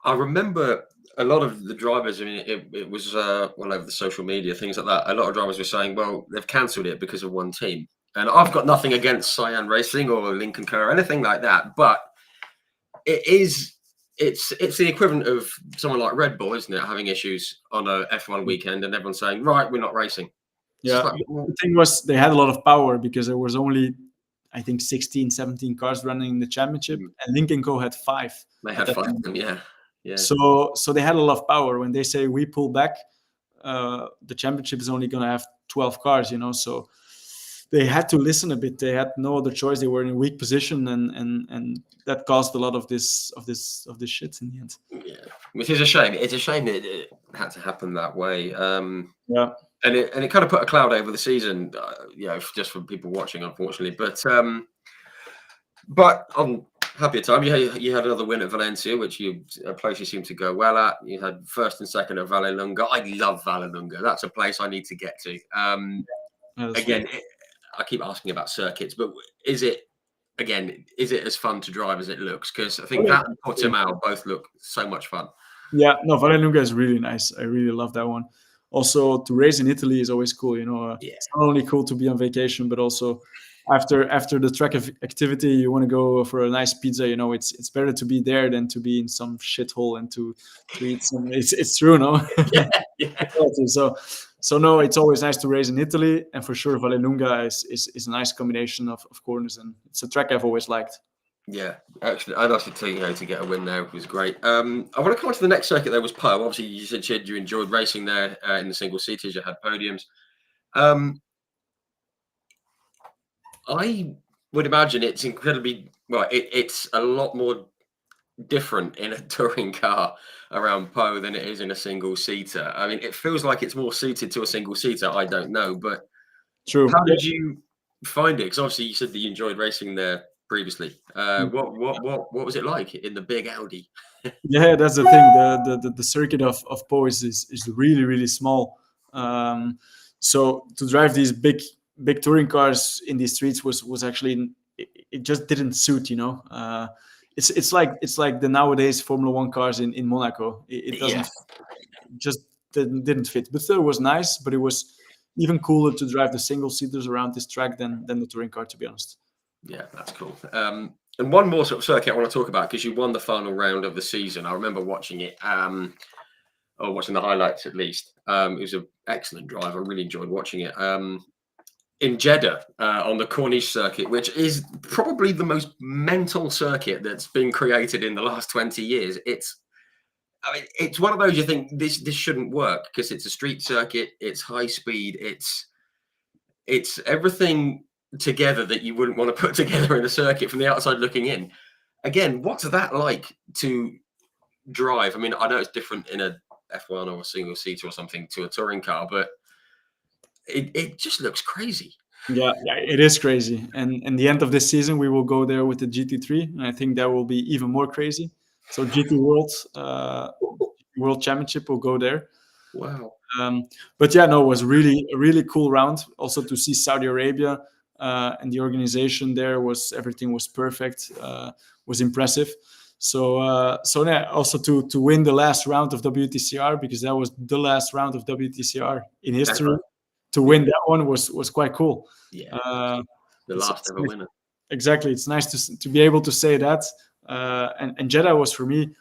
S1: I remember a lot of the drivers. I mean, it was all over the social media, things like that. A lot of drivers were saying, "Well, they've cancelled it because of one team." And I've got nothing against Cyan Racing or Lincoln Co or anything like that, but it's the equivalent of someone like Red Bull, isn't it? Having issues on a F1 weekend and everyone saying, "Right, we're not racing."
S2: Yeah, the thing was they had a lot of power because there was only, I think, 16, 17 cars running in the championship, and Lincoln Co had 5.
S1: They had 5 of them, yeah.
S2: So they had a lot of power. When they say we pull back, the championship is only going to have 12 cars, so they had to listen a bit. They had no other choice. They were in a weak position, and that caused a lot of this shit in the end.
S1: Yeah, which is a shame. It's a shame that it had to happen that way.
S2: Yeah.
S1: And it kind of put a cloud over the season, just for people watching, unfortunately. But on happier time, you had another win at Valencia, which a place you seem to go well at. You had first and second at Vallelunga. I love Vallelunga. That's a place I need to get to. Again, I keep asking about circuits, but is it as fun to drive as it looks? Because I think that and Portimao both look so much fun.
S2: Yeah, no, Vallelunga is really nice. I really love that one. Also, to race in Italy is always cool. It's not only cool to be on vacation, but also after the track activity, you want to go for a nice pizza. It's better to be there than to be in some shithole and to eat some. It's true, no?
S1: Yeah.
S2: So no, it's always nice to race in Italy, and for sure Vallelunga is a nice combination of corners, and it's a track I've always liked.
S1: Yeah, actually, I'd like to get a win there was great. I want to come on to the next circuit. There was Pau. Obviously, you said you enjoyed racing there in the single seaters. You had podiums. I would imagine it's incredibly well. It's a lot more different in a touring car around Pau than it is in a single seater. I mean, it feels like it's more suited to a single seater. I don't know, but
S2: true.
S1: How did you find it? Because obviously you said that you enjoyed racing there previously. What was it like in the big Audi?
S2: Yeah, that's the thing. The circuit of Pau is really, really small. So to drive these big touring cars in these streets was actually it just didn't suit. It's like the nowadays Formula 1 cars in Monaco. It doesn't just didn't fit. But still, it was nice. But it was even cooler to drive the single seaters around this track than the touring car, to be honest.
S1: Yeah, that's cool. And one more sort of circuit I want to talk about, because you won the final round of the season. I remember watching it, or watching the highlights at least. It was an excellent drive. I really enjoyed watching it. In Jeddah, on the Corniche circuit, which is probably the most mental circuit that's been created in the last 20 years. It's one of those you think this shouldn't work, because it's a street circuit, it's high speed, it's everything together that you wouldn't want to put together in a circuit from the outside looking in. Again, what's that like to drive? I mean, I know it's different in a F1 or a single seater or something to a touring car, but it just looks crazy.
S2: Yeah, it is crazy. And the end of this season, we will go there with the GT3, and I think that will be even more crazy. So GT World Championship will go there.
S1: Wow.
S2: But yeah, no, it was really a really cool round. Also to see Saudi Arabia and the organization there everything was perfect, was impressive. So yeah, also to win the last round of WTCR, because that was the last round of WTCR in history. To win that one was quite cool.
S1: Yeah, the
S2: it's
S1: last ever winner.
S2: Exactly, it's nice to be able to say that. And Jeddah was for me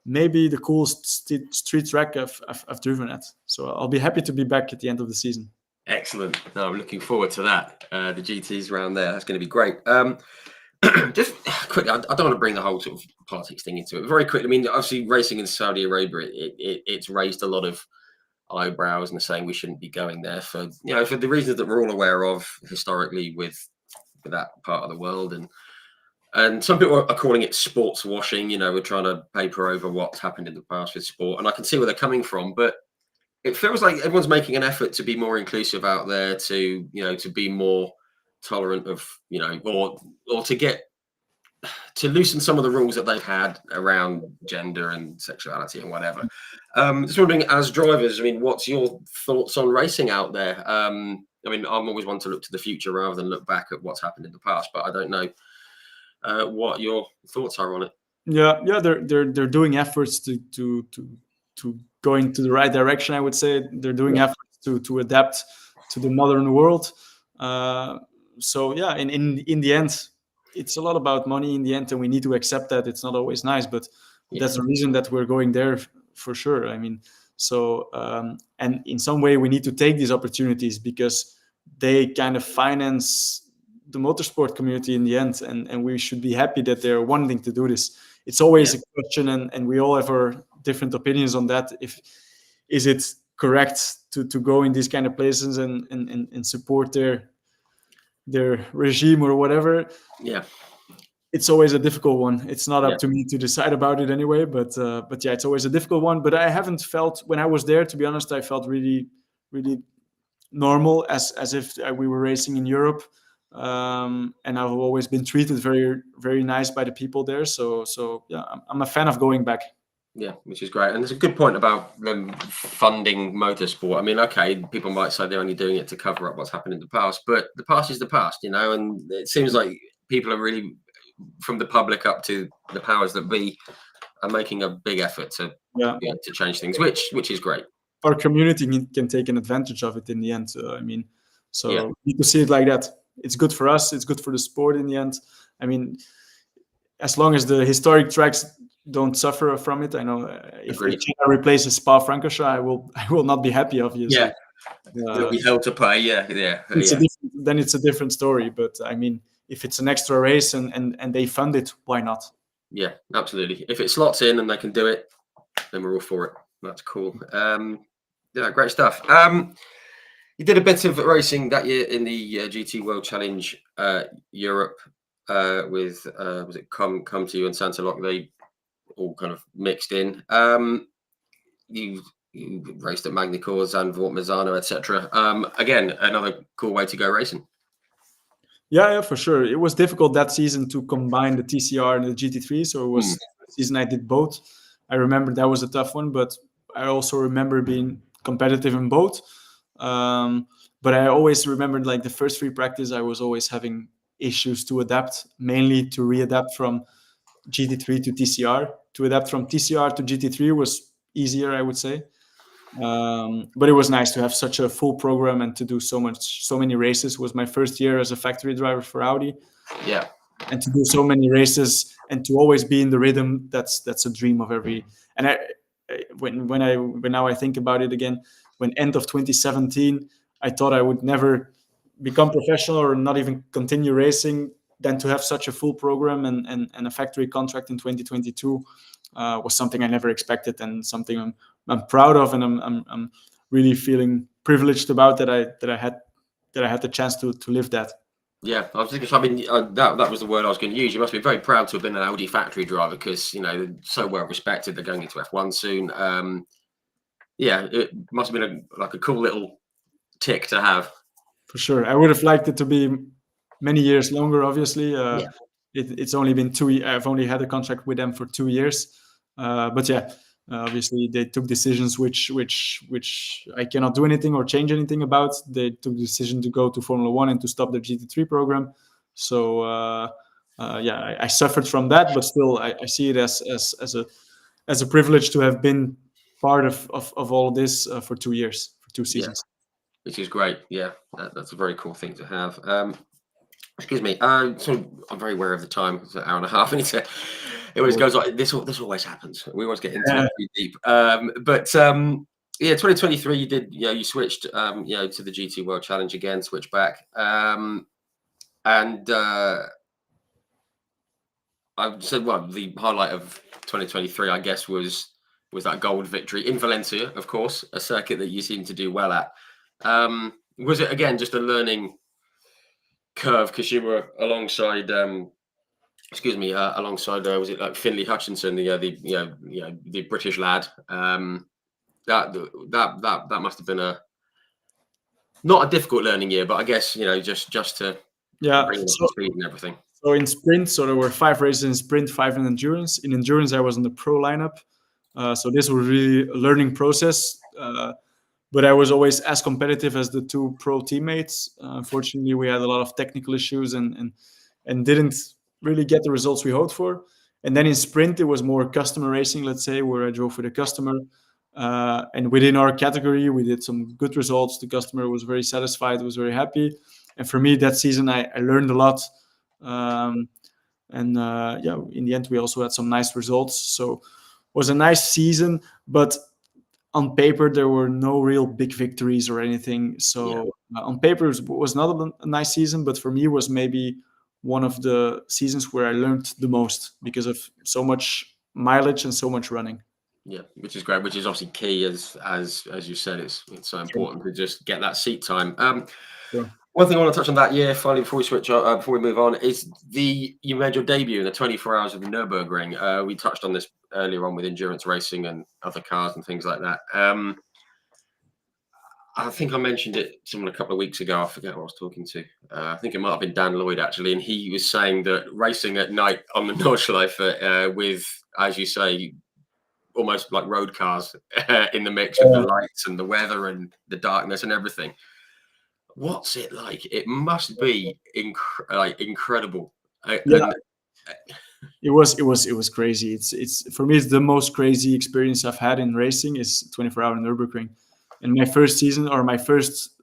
S2: maybe the coolest street track I've driven at. So I'll be happy to be back at the end of the season.
S1: Excellent. No, I'm looking forward to that. The GTs around there, that's going to be great. Just quickly, I don't want to bring the whole sort of politics thing into it. Very quickly, I mean, obviously, racing in Saudi Arabia, it's raised a lot of eyebrows and saying we shouldn't be going there for the reasons that we're all aware of historically with that part of the world, and some people are calling it sports washing. We're trying to paper over what's happened in the past with sport, and I can see where they're coming from, but it feels like everyone's making an effort to be more inclusive out there, to be more tolerant of or to loosen some of the rules that they've had around gender and sexuality and whatever. Just wondering, as drivers, I mean, what's your thoughts on racing out there? I mean, I'm always one to look to the future rather than look back at what's happened in the past, but I don't know what your thoughts are on it.
S2: Yeah, they're doing efforts to go into the right direction. I would say they're doing efforts to adapt to the modern world. So yeah, in the end, it's a lot about money in the end, and we need to accept that it's not always nice, but that's the reason that we're going there for sure. I mean, so and in some way we need to take these opportunities because they kind of finance the motorsport community in the end, and we should be happy that they're wanting to do this. It's always a question, and we all have our different opinions on that. Is it correct to go in these kind of places and support their regime or whatever?
S1: Yeah,
S2: it's always a difficult one. It's not up to me to decide about it anyway, but yeah, it's always a difficult one. But I haven't felt, when I was there, to be honest, I felt really, really normal, as if we were racing in Europe. And I've always been treated very, very nice by the people there. So yeah, I'm a fan of going back.
S1: Yeah, which is great. And there's a good point about them funding motorsport. I mean, okay, people might say they're only doing it to cover up what's happened in the past, but the past is the past, and it seems like people are really, from the public up to the powers that be, are making a big effort to change things, which is great.
S2: Our community can take an advantage of it in the end. I mean, we need to see it like that. It's good for us. It's good for the sport in the end. I mean, as long as the historic tracks don't suffer from it, I know if China replaces Spa-Francorchamps, I will not be happy, obviously.
S1: Yeah, it'll be hell to pay. Yeah.
S2: Then it's a different story. But I mean, if it's an extra race and they fund it, why not?
S1: Yeah, absolutely. If it slots in and they can do it, then we're all for it. That's cool. Yeah, great stuff. You did a bit of racing that year in the GT World Challenge Europe with was it Come To You and Santa Lock? They all kind of mixed in. You raced at Magnus, Zandvoort, Misano, etc. Again, another cool way to go racing.
S2: Yeah, for sure. It was difficult that season to combine the TCR and the GT3, so it was the season I did both. I remember that was a tough one, but I also remember being competitive in both. But I always remembered, like, the first free practice, I was always having issues to adapt, mainly to readapt from GT3 to TCR. To adapt from TCR to GT3 was easier, I would say. But it was nice to have such a full program and to do so many races. It was my first year as a factory driver for Audi.
S1: Yeah.
S2: And to do so many races and to always be in the rhythm, that's a dream of every. And when now I think about it again, when end of 2017, I thought I would never become professional or not even continue racing. Then to have such a full program and a factory contract in 2022 was something I never expected, and something I'm proud of, and I'm really feeling privileged about that I had the chance to live that.
S1: Yeah, I was thinking. I mean, that was the word I was going to use. You must be very proud to have been an Audi factory driver because they're so well respected. They're going into F1 soon. Yeah, it must have been like a cool little tick to have.
S2: For sure, I would have liked it to be many years longer. Obviously,
S1: Yeah.
S2: it's only been 2 years. I've only had a contract with them for 2 years, but yeah, obviously they took decisions which I cannot do anything or change anything about. They took the decision to go to Formula One and to stop their GT3 program. So yeah, I suffered from that, but still, I see it as a privilege to have been part of all this for 2 years, for 2 seasons.
S1: Yeah, which is great. Yeah, that's a very cool thing to have. Excuse me. So I'm very aware of the time. It's an hour and a half, and it always goes like this. This always happens. We always get into it too deep. But yeah, 2023, you did. You switched. To the GT World Challenge again. Switched back. And I said, well, the highlight of 2023, I guess, was that gold victory in Valencia, of course, a circuit that you seem to do well at. Was it again just a learning curve because you were alongside? Alongside was it like Finley Hutchinson, the British lad? That must have been not a difficult learning year, but I guess just to bring up to speed and everything.
S2: So in sprint, there were 5 races in sprint, 5 in endurance. In endurance, I was in the pro lineup. So this was really a learning process. But I was always as competitive as the 2 pro teammates. Unfortunately, we had a lot of technical issues and didn't really get the results we hoped for. And then in sprint, it was more customer racing, let's say, where I drove with a customer. And within our category, we did some good results. The customer was very satisfied, was very happy. And for me, that season, I learned a lot. In the end, we also had some nice results. So it was a nice season, but on paper, there were no real big victories or anything. So on paper, it was not a nice season, but for me, it was maybe one of the seasons where I learned the most because of so much mileage and so much running.
S1: Yeah, which is great. Which is obviously key, as you said, it's so important to just get that seat time.
S2: Sure.
S1: One thing I want to touch on that year, finally, before we move on, is you made your debut in the 24 Hours of the Nürburgring. We touched on this earlier on with endurance racing and other cars and things like that. I think I mentioned it to someone a couple of weeks ago. I forget who I was talking to. I think it might have been Dan Lloyd, actually. And he was saying that racing at night on the Nordschleife with, as you say, almost like road cars in the mix with the lights and the weather and the darkness and everything. What's it like? It must be incredible.
S2: It was crazy. It's for me, it's the most crazy experience I've had in racing is 24-hour Nürburgring. And my first season or my first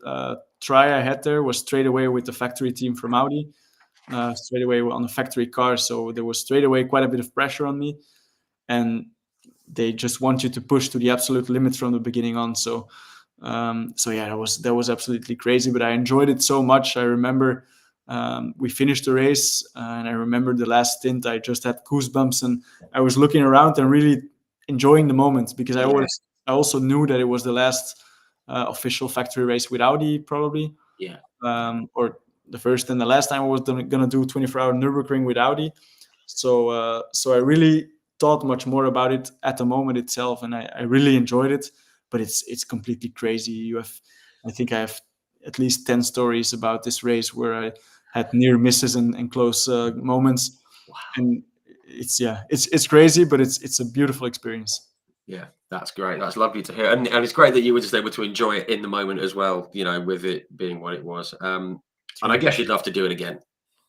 S2: try I had there was straight away with the factory team from Audi, straight away on a factory car. So there was straight away quite a bit of pressure on me, and they just want you to push to the absolute limit from the beginning on. So yeah, that was absolutely crazy, but I enjoyed it so much. I remember we finished the race, and I remember the last stint. I just had goosebumps, and I was looking around and really enjoying the moment because I also knew that it was the last official factory race with Audi, probably.
S1: Yeah.
S2: Or the first and the last time I was going to do 24-hour Nürburgring with Audi. So I really thought much more about it at the moment itself, and I really enjoyed it. But it's completely crazy. I think I have at least 10 stories about this race where I had near misses and close moments.
S1: Wow.
S2: And it's crazy, but it's a beautiful experience.
S1: Yeah, that's great. That's lovely to hear, and it's great that you were just able to enjoy it in the moment as well. With it being what it was. And I guess you'd love to do it again.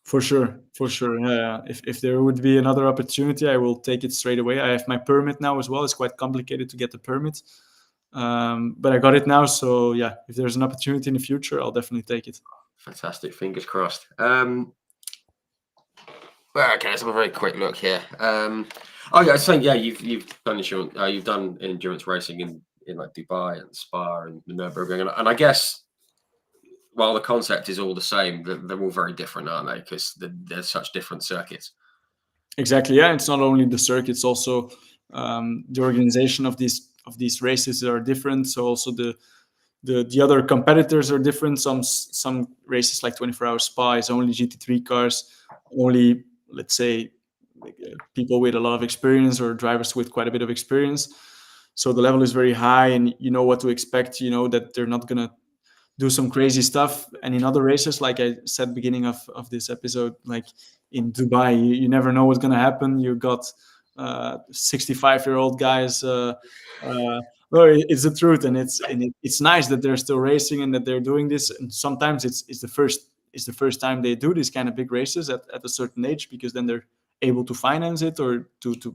S2: For sure. Yeah. If there would be another opportunity, I will take it straight away. I have my permit now as well. It's quite complicated to get the permit, but I got it now. So yeah, if there's an opportunity in the future, I'll definitely take it.
S1: Fantastic. Fingers crossed. Okay, let's have a very quick look here. You've done insurance. You've done endurance racing in like Dubai and Spa and the Nürburgring, and I guess while the concept is all the same, they're all very different, aren't they? Because they're such different circuits.
S2: Exactly. Yeah, it's not only the circuits, also the organization of these races are different. So also the the other competitors are different. Some races like 24-hour Spa is only GT3 cars, only, let's say, people with a lot of experience or drivers with quite a bit of experience. So the level is very high, and you know what to expect. You know that they're not gonna do some crazy stuff. And in other races, like I said beginning of this episode, like in Dubai, you never know what's gonna happen. You got 65-year-old guys. No, it's the truth, and it's nice that they're still racing and that they're doing this. And sometimes it's the first time they do these kind of big races at a certain age, because then they're able to finance it or to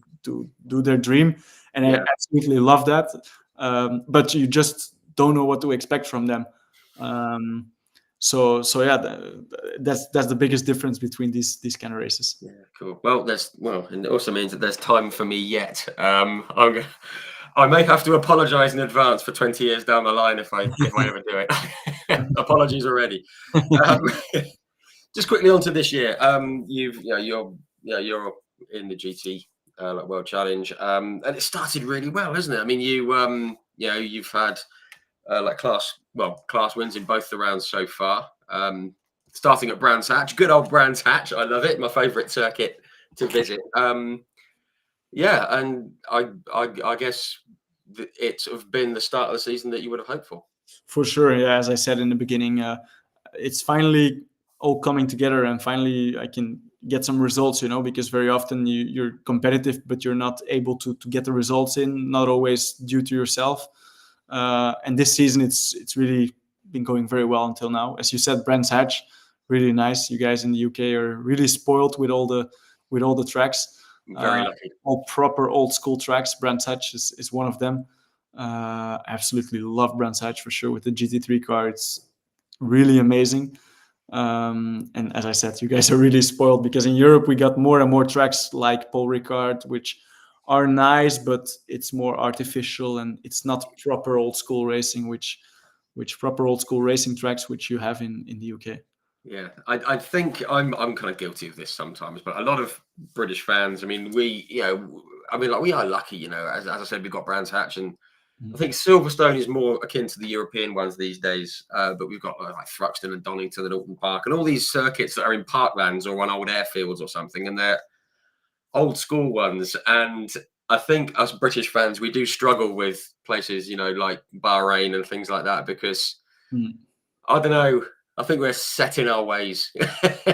S2: do their dream. And I absolutely love that. But you just don't know what to expect from them. So yeah, that's the biggest difference between these kind of races.
S1: Yeah, cool. Well, and it also means that there's time for me yet. I may have to apologise in advance for 20 years down the line if I ever do it. Apologies already. Just quickly onto this year. You're in the GT World Challenge, and it started really well, isn't it? I mean, you've had class wins in both the rounds so far. Starting at Brands Hatch, good old Brands Hatch. I love it. My favourite circuit to visit. And I guess it's sort of been the start of the season that you would have hoped for.
S2: For sure, yeah. As I said in the beginning, it's finally all coming together, and finally I can get some results. Because very often you're competitive, but you're not able to get the results in. Not always due to yourself. And this season, it's really been going very well until now. As you said, Brands Hatch, really nice. You guys in the UK are really spoiled with all the tracks.
S1: Very lucky.
S2: All proper old school tracks. Brands Hatch is one of them. I absolutely love Brands Hatch for sure. With the GT3 car, it's really amazing. And as I said, you guys are really spoiled, because in Europe we got more and more tracks like Paul Ricard, which are nice, but it's more artificial and it's not proper old school racing, which proper old school racing tracks which you have in the UK.
S1: Yeah, I think I'm kind of guilty of this sometimes, but a lot of British fans, I mean, we are lucky, as I said, we've got Brands Hatch, and I think Silverstone is more akin to the European ones these days, but we've got like Thruxton and Donington and Alton Park and all these circuits that are in parklands or on old airfields or something, and they're old school ones. And I think us British fans, we do struggle with places, like Bahrain and things like that, because I don't know, I think we're set in our ways.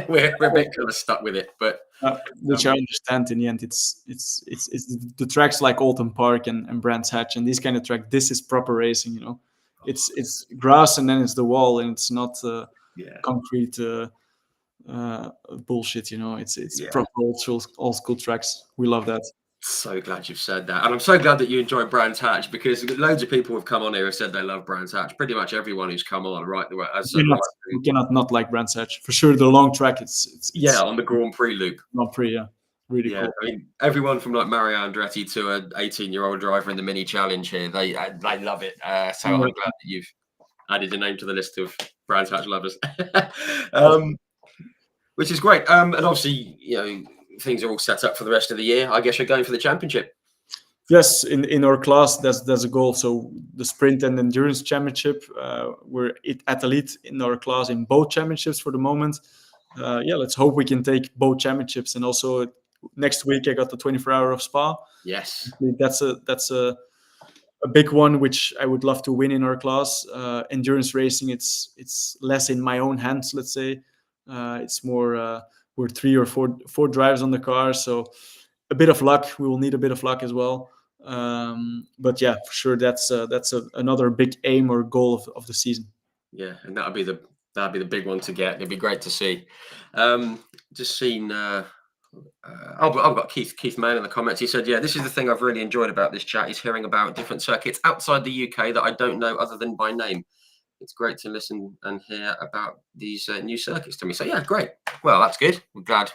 S1: we're a bit kind of stuck with it, but
S2: which I understand. In the end, it's the tracks like Alton Park and Brands Hatch and these kind of track. This is proper racing, It's grass and then it's the wall, and it's not concrete bullshit. It's proper old school tracks. We love that.
S1: So glad you've said that, and I'm so glad that you enjoy Brands Hatch, because loads of people have come on here and said they love Brands Hatch. Pretty much everyone who's come on, right?
S2: You cannot not like Brands Hatch for sure. The long track, it's
S1: on the Grand Prix loop.
S2: Grand Prix, really cool.
S1: I mean, everyone from like Mario Andretti to an 18-year-old driver in the mini challenge here, they love it. So I'm glad that you've added your name to the list of Brands Hatch lovers, which is great. And obviously, things are all set up for the rest of the year. I guess you're going for the championship.
S2: Yes, in our class, that's a goal. So the sprint and endurance championship, we're at elite in our class in both championships for the moment. Let's hope we can take both championships. And also next week I got the 24-hour of Spa.
S1: Yes,
S2: that's a big one which I would love to win in our class. Endurance racing, it's less in my own hands. Let's say it's more. We're 3 or 4 drives on the car, so a bit of luck. We will need a bit of luck as well. But yeah, for sure, that's another big aim or goal of the season.
S1: Yeah, and that'd be the big one to get. It'd be great to see. Just seen. I've got Keith Mann in the comments. He said, "Yeah, this is the thing I've really enjoyed about this chat, is hearing about different circuits outside the UK that I don't know other than by name. It's great to listen and hear about these new circuits to me." So yeah, great. Well, that's good. I'm glad.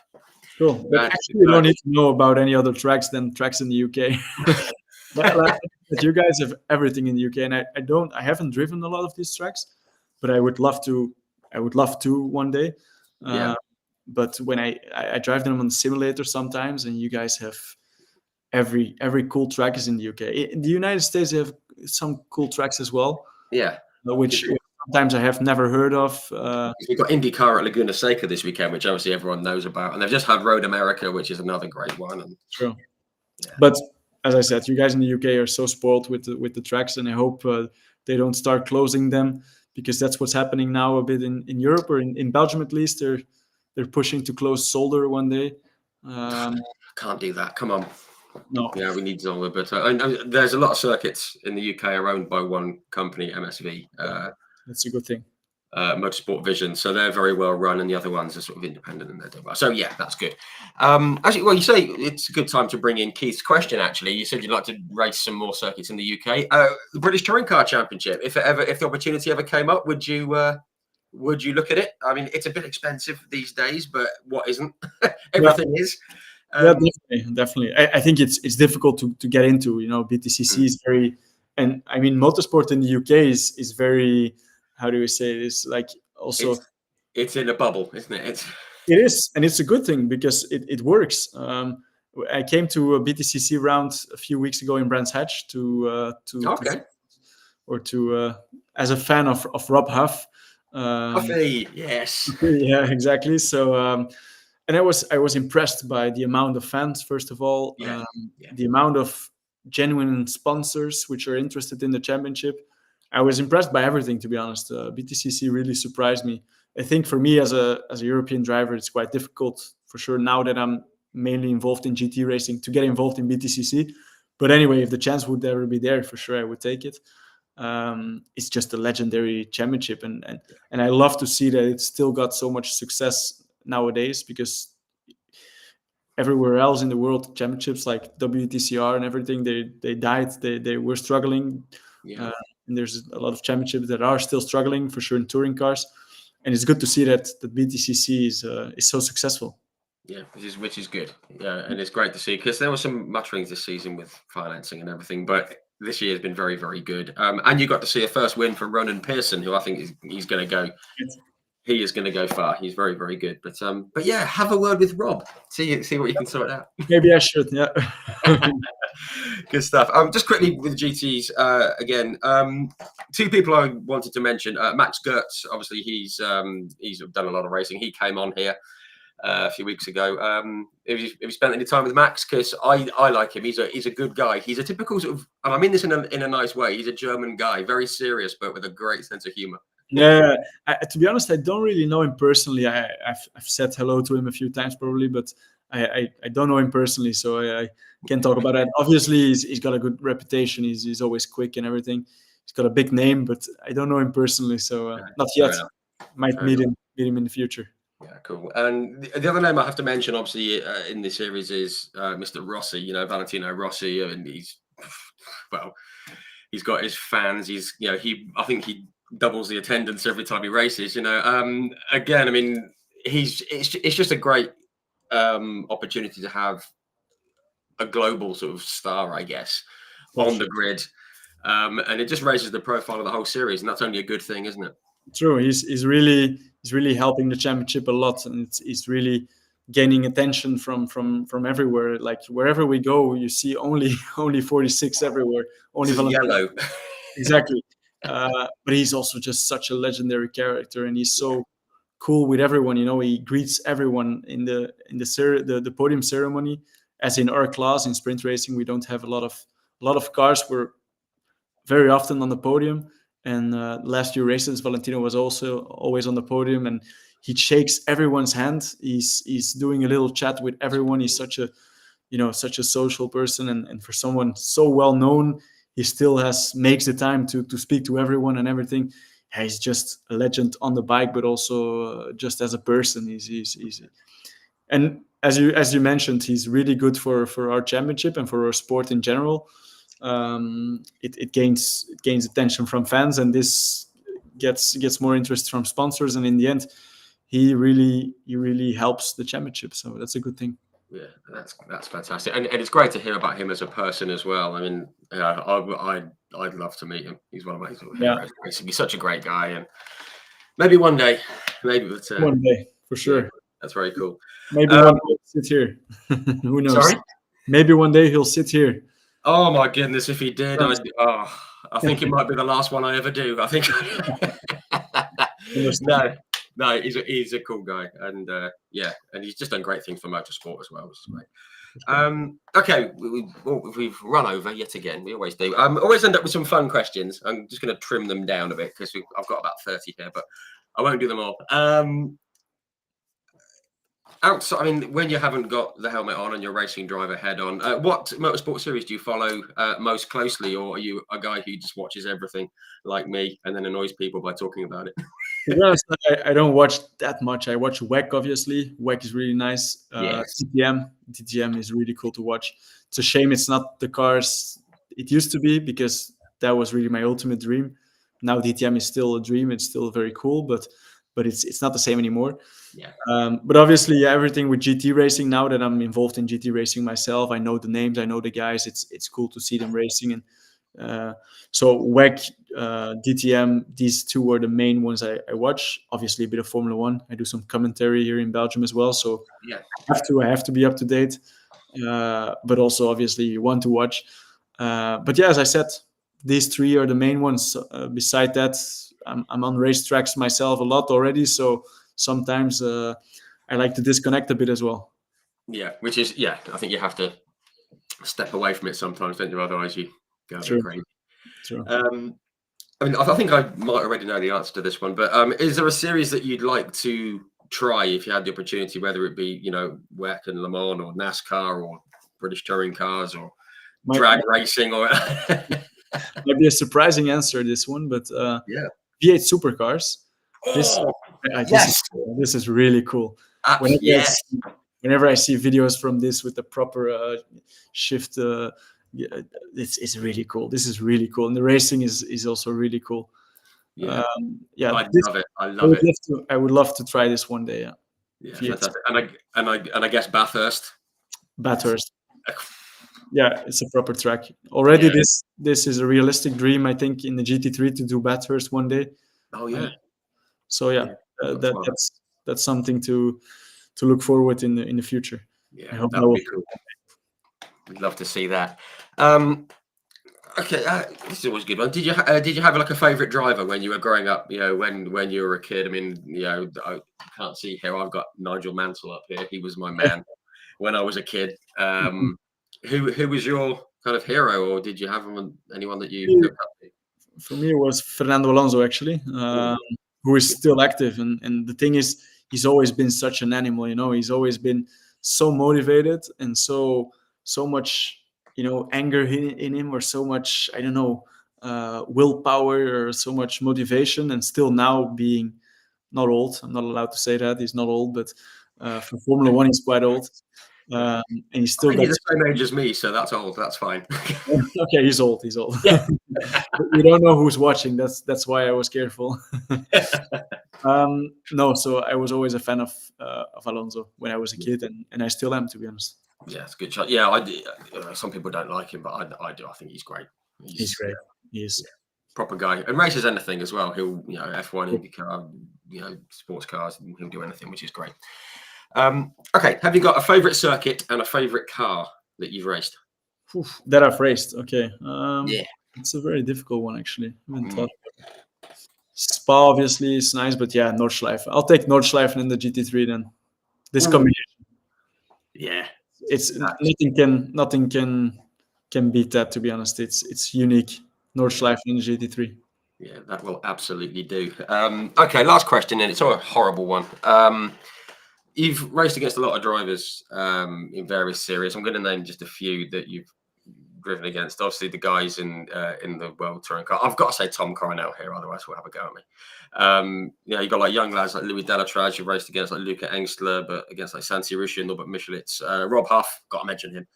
S2: Cool. But actually, you don't need to know about any other tracks than tracks in the UK. But you guys have everything in the UK, and I haven't driven a lot of these tracks, but I would love to one day. But when I drive them on the simulator sometimes, and you guys have every cool track is in the UK. In the United States, they have some cool tracks as well.
S1: Yeah.
S2: which sometimes I have never heard of.
S1: We've got IndyCar at Laguna Seca this weekend, which obviously everyone knows about, and they've just had Road America, which is another great one. And
S2: true. Yeah. But as I said, you guys in the UK are so spoiled with the tracks, and I hope they don't start closing them, because that's what's happening now a bit in Europe, or in Belgium at least. They're pushing to close Solder one day.
S1: Can't do that. Come on.
S2: No.
S1: Yeah, we need Solder, but there's a lot of circuits in the UK are owned by one company, MSV.
S2: That's a good thing.
S1: Motorsport Vision, so they're very well run, and the other ones are sort of independent and they're doing well. So yeah, that's good. Actually, well, you say it's a good time to bring in Keith's question. Actually, you said you'd like to race some more circuits in the UK. The British Touring Car Championship. If the opportunity ever came up, would you look at it? I mean, it's a bit expensive these days, but what isn't? Everything is.
S2: Yeah, definitely. I think it's difficult to get into. BTCC is very, and I mean, motorsport in the UK is very. How do we say this? Like, also,
S1: it's in a bubble, isn't it?
S2: It is, and it's a good thing, because it works. I came to a BTCC round a few weeks ago in Brands Hatch as a fan of Rob Huff.
S1: Huffy, yes.
S2: Yeah, exactly. So, and I was impressed by the amount of fans. First of all, the amount of genuine sponsors which are interested in the championship. I was impressed by everything, to be honest. BTCC really surprised me. I think for me as a European driver, it's quite difficult, for sure, now that I'm mainly involved in GT racing, to get involved in BTCC. But anyway, if the chance would ever be there, for sure I would take it. It's just a legendary championship, and I love to see that it's still got so much success nowadays, because everywhere else in the world, championships like WTCR and everything, they died. They were struggling.
S1: Yeah.
S2: And there's a lot of championships that are still struggling, for sure, in touring cars. And it's good to see that the BTCC is so successful.
S1: Yeah, which is good. Yeah, and it's great to see, because there were some mutterings this season with financing and everything, but this year has been very, very good. And you got to see a first win from Ronan Pearson, who I think he's going to go. He is going to go far. He's very, very good. But yeah, have a word with Rob. See what you can sort out.
S2: Maybe I should. Yeah.
S1: Good stuff. Just quickly with GTs again. Two people I wanted to mention. Max Gertz. Obviously, he's done a lot of racing. He came on here a few weeks ago. Have you spent any time with Max? Because I like him. He's a good guy. He's a typical sort of, and I mean this in a nice way. He's a German guy, very serious, but with a great sense of humor.
S2: Yeah, to be honest, I don't really know him personally. I've said hello to him a few times probably, but I don't know him personally, so I can't talk about that. Obviously, he's got a good reputation. He's always quick and everything. He's got a big name, but I don't know him personally, so not yet. Might meet him in the future.
S1: Yeah, cool. And the other name I have to mention, obviously, in this series is Mr. Rossi. Valentino Rossi, and he's got his fans. I think he doubles the attendance every time he races. Again, I mean, it's just a great opportunity to have a global sort of star, I guess, on the grid, and it just raises the profile of the whole series, and that's only a good thing, isn't it?
S2: True. He's really helping the championship a lot, and it's really gaining attention from everywhere. Like wherever we go, you see only 46 everywhere. Only
S1: yellow.
S2: Exactly. But he's also just such a legendary character, and he's so cool with everyone. He greets everyone in the podium ceremony. As in our class in sprint racing, we don't have a lot of cars. We're very often on the podium. And last few races, Valentino was also always on the podium, and he shakes everyone's hand. He's doing a little chat with everyone. He's such a social person, and for someone so well known, he still makes the time to speak to everyone and everything. Yeah, he's just a legend on the bike, but also just as a person. He's and as you mentioned, he's really good for our championship and for our sport in general. It gains attention from fans, and this gets more interest from sponsors, and in the end, he really helps the championship. So that's a good thing.
S1: Yeah, that's fantastic, and it's great to hear about him as a person as well. I mean, I'd love to meet him. He's one of my heroes. He's such a great guy, and maybe one day,
S2: one day for sure.
S1: Yeah, that's very cool.
S2: Maybe one day he'll sit here. Who knows?
S1: Sorry?
S2: Maybe one day he'll sit here.
S1: Oh my goodness! If he did, I think it might be the last one I ever do. I think. No, he's a cool guy, and and he's just done great things for motorsport as well, which is great. Okay, we've run over yet again. We always do. Always end up with some fun questions. I'm just going to trim them down a bit because I've got about 30 here, but I won't do them all. Outside, I mean, when you haven't got the helmet on and you're racing driver head on, what motorsport series do you follow most closely, or are you a guy who just watches everything like me and then annoys people by talking about it?
S2: To be honest, I don't watch that much. I watch WEC, obviously. WEC is really nice.
S1: Yes.
S2: DTM is really cool to watch. It's a shame it's not the cars it used to be, because that was really my ultimate dream. Now DTM is still a dream. It's still very cool, but it's not the same anymore.
S1: Yeah.
S2: But obviously, everything with GT racing, now that I'm involved in GT racing myself, I know the names, I know the guys. It's cool to see them racing. And so WEC, DTM, these two are the main ones I watch. Obviously, a bit of Formula One. I do some commentary here in Belgium as well, so
S1: Yeah.
S2: I have to be up to date. But also, obviously, you want to watch. But yeah, as I said, these three are the main ones. Beside that, I'm on racetracks myself a lot already, so sometimes I like to disconnect a bit as well.
S1: Yeah, which is, I think you have to step away from it sometimes, don't you? Otherwise you go a bit crazy.
S2: True.
S1: I mean, I think I might already know the answer to this one, but is there a series that you'd like to try if you had the opportunity, whether it be, WEC and Le Mans or NASCAR or British touring cars or drag racing or...
S2: Might be a surprising answer, this one, but V8 supercars. This is really cool. Whenever I see videos from this with the proper shift, it's really cool. This is really cool, and the racing is also really cool.
S1: I love it.
S2: I would love to try this one day.
S1: Yeah, fantastic. And I guess Bathurst.
S2: Yeah, it's a proper track. Already, this is a realistic dream, I think, in the GT3 to do Bathurst one day.
S1: Oh yeah.
S2: That's something to look forward in the future.
S1: Yeah, that would be cool. We'd love to see that. Okay, this is always a good one. Did you have like a favorite driver when you were growing up? When you were a kid. I mean, I can't see here. I've got Nigel Mansell up here. He was my man when I was a kid. Who was your kind of hero, or did you have anyone that you looked up to?
S2: For me, it was Fernando Alonso, actually, who is still active. And the thing is, he's always been such an animal. He's always been so motivated and so much, anger in him, or so much, I don't know, willpower, or so much motivation, and still now being not old. I'm not allowed to say that he's not old, but for Formula One, he's quite old. And he's still
S1: the same age as me, so that's old. That's fine.
S2: Okay, he's old.
S1: Yeah.
S2: You don't know who's watching. That's why I was careful. No, so I was always a fan of Alonso when I was a kid, and I still am, to be honest.
S1: Yeah, it's a good shot. Yeah, I do. Some people don't like him, but I do. I think he's great.
S2: He's great. He is
S1: proper guy, and races anything as well. He'll F1, IndyCar, sports cars, and he'll do anything, which is great. Okay, have you got a favorite circuit and a favorite car that you've raced?
S2: That I've raced. Okay.
S1: Yeah,
S2: it's a very difficult one, actually. I haven't thought about it. Spa obviously is nice, but yeah, Nordschleife. I'll take Nordschleife in the GT3 then. This combination.
S1: Yeah,
S2: it's nothing can beat that, to be honest. It's unique. Nordschleife in the GT3.
S1: Yeah, that will absolutely do. Okay, last question, and it's a horrible one. You've raced against a lot of drivers in various series. I'm going to name just a few that you've driven against. Obviously, the guys in the World Touring Car. I've got to say Tom Coronel here, otherwise we'll have a go at me. You've got like young lads like Louis Delatraz. You've raced against like Luca Engstler, but against like Santi Ruscia, Norbert Michelitz, Rob Huff. Got to mention him.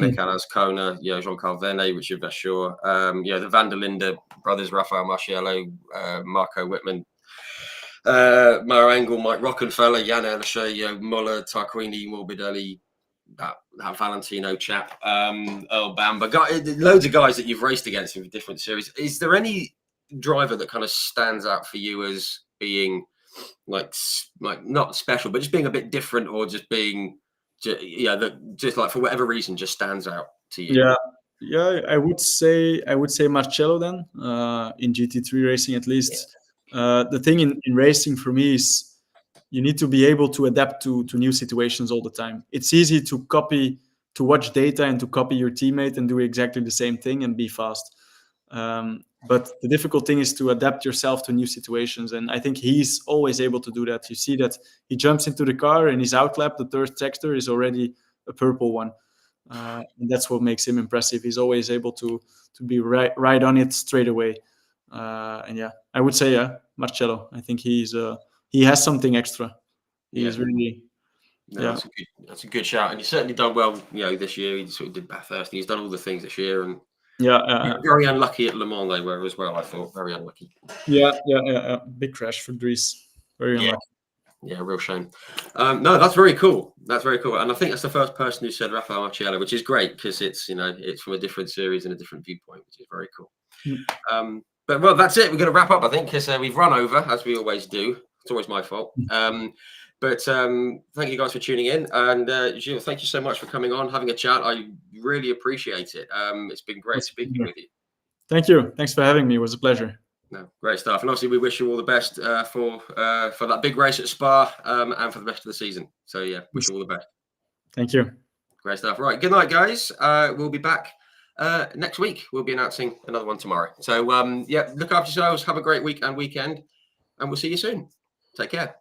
S1: Nicolas Kona, Jean-Carl Verne, Richard Vasseur. The Van der Linde brothers, Rafael Marciello, Marco Whitman. Mara Engel, Mike Rockenfeller, Jan Elisha, Muller, Tarquini, Morbidelli, that Valentino chap, Earl Bamber, loads of guys that you've raced against in different series. Is there any driver that kind of stands out for you as being like not special, but just being a bit different, or just being, that just like for whatever reason just stands out to you?
S2: Yeah, Yeah, I would say Marcello then, in GT3 racing at least. The thing in racing for me is you need to be able to adapt to new situations all the time. It's easy to watch data and to copy your teammate and do exactly the same thing and be fast. But the difficult thing is to adapt yourself to new situations. And I think he's always able to do that. You see that he jumps into the car and his outlap, the third sector, is already a purple one. And that's what makes him impressive. He's always able to be right on it straight away. And yeah, I would say Marcello. I think he has something extra. He is really.
S1: No, yeah, that's a good shout, and he's certainly done well. This year he sort of did Bathurst. He's done all the things this year, and very unlucky at Le Mans they were as well. I thought very unlucky.
S2: Yeah. Big crash for Dries. Very unlucky.
S1: Yeah, real shame. No, that's very cool. That's very cool, and I think that's the first person who said Rafael Marciello, which is great because it's it's from a different series and a different viewpoint, which is very cool. But well, that's it. We're going to wrap up, I think, because we've run over as we always do. It's always my fault. But thank you guys for tuning in, and Gilles, thank you so much for coming on, having a chat. I really appreciate it. It's been great speaking with you.
S2: Thank you. Thanks for having me. It was a pleasure.
S1: No, great stuff. And obviously, we wish you all the best for that big race at Spa and for the rest of the season. So yeah, wish you all the best.
S2: Thank you.
S1: Great stuff. Right. Good night, guys. We'll be back next week. We'll be announcing another one tomorrow. So yeah, look after yourselves. Have a great week and weekend, and we'll see you soon. Take care.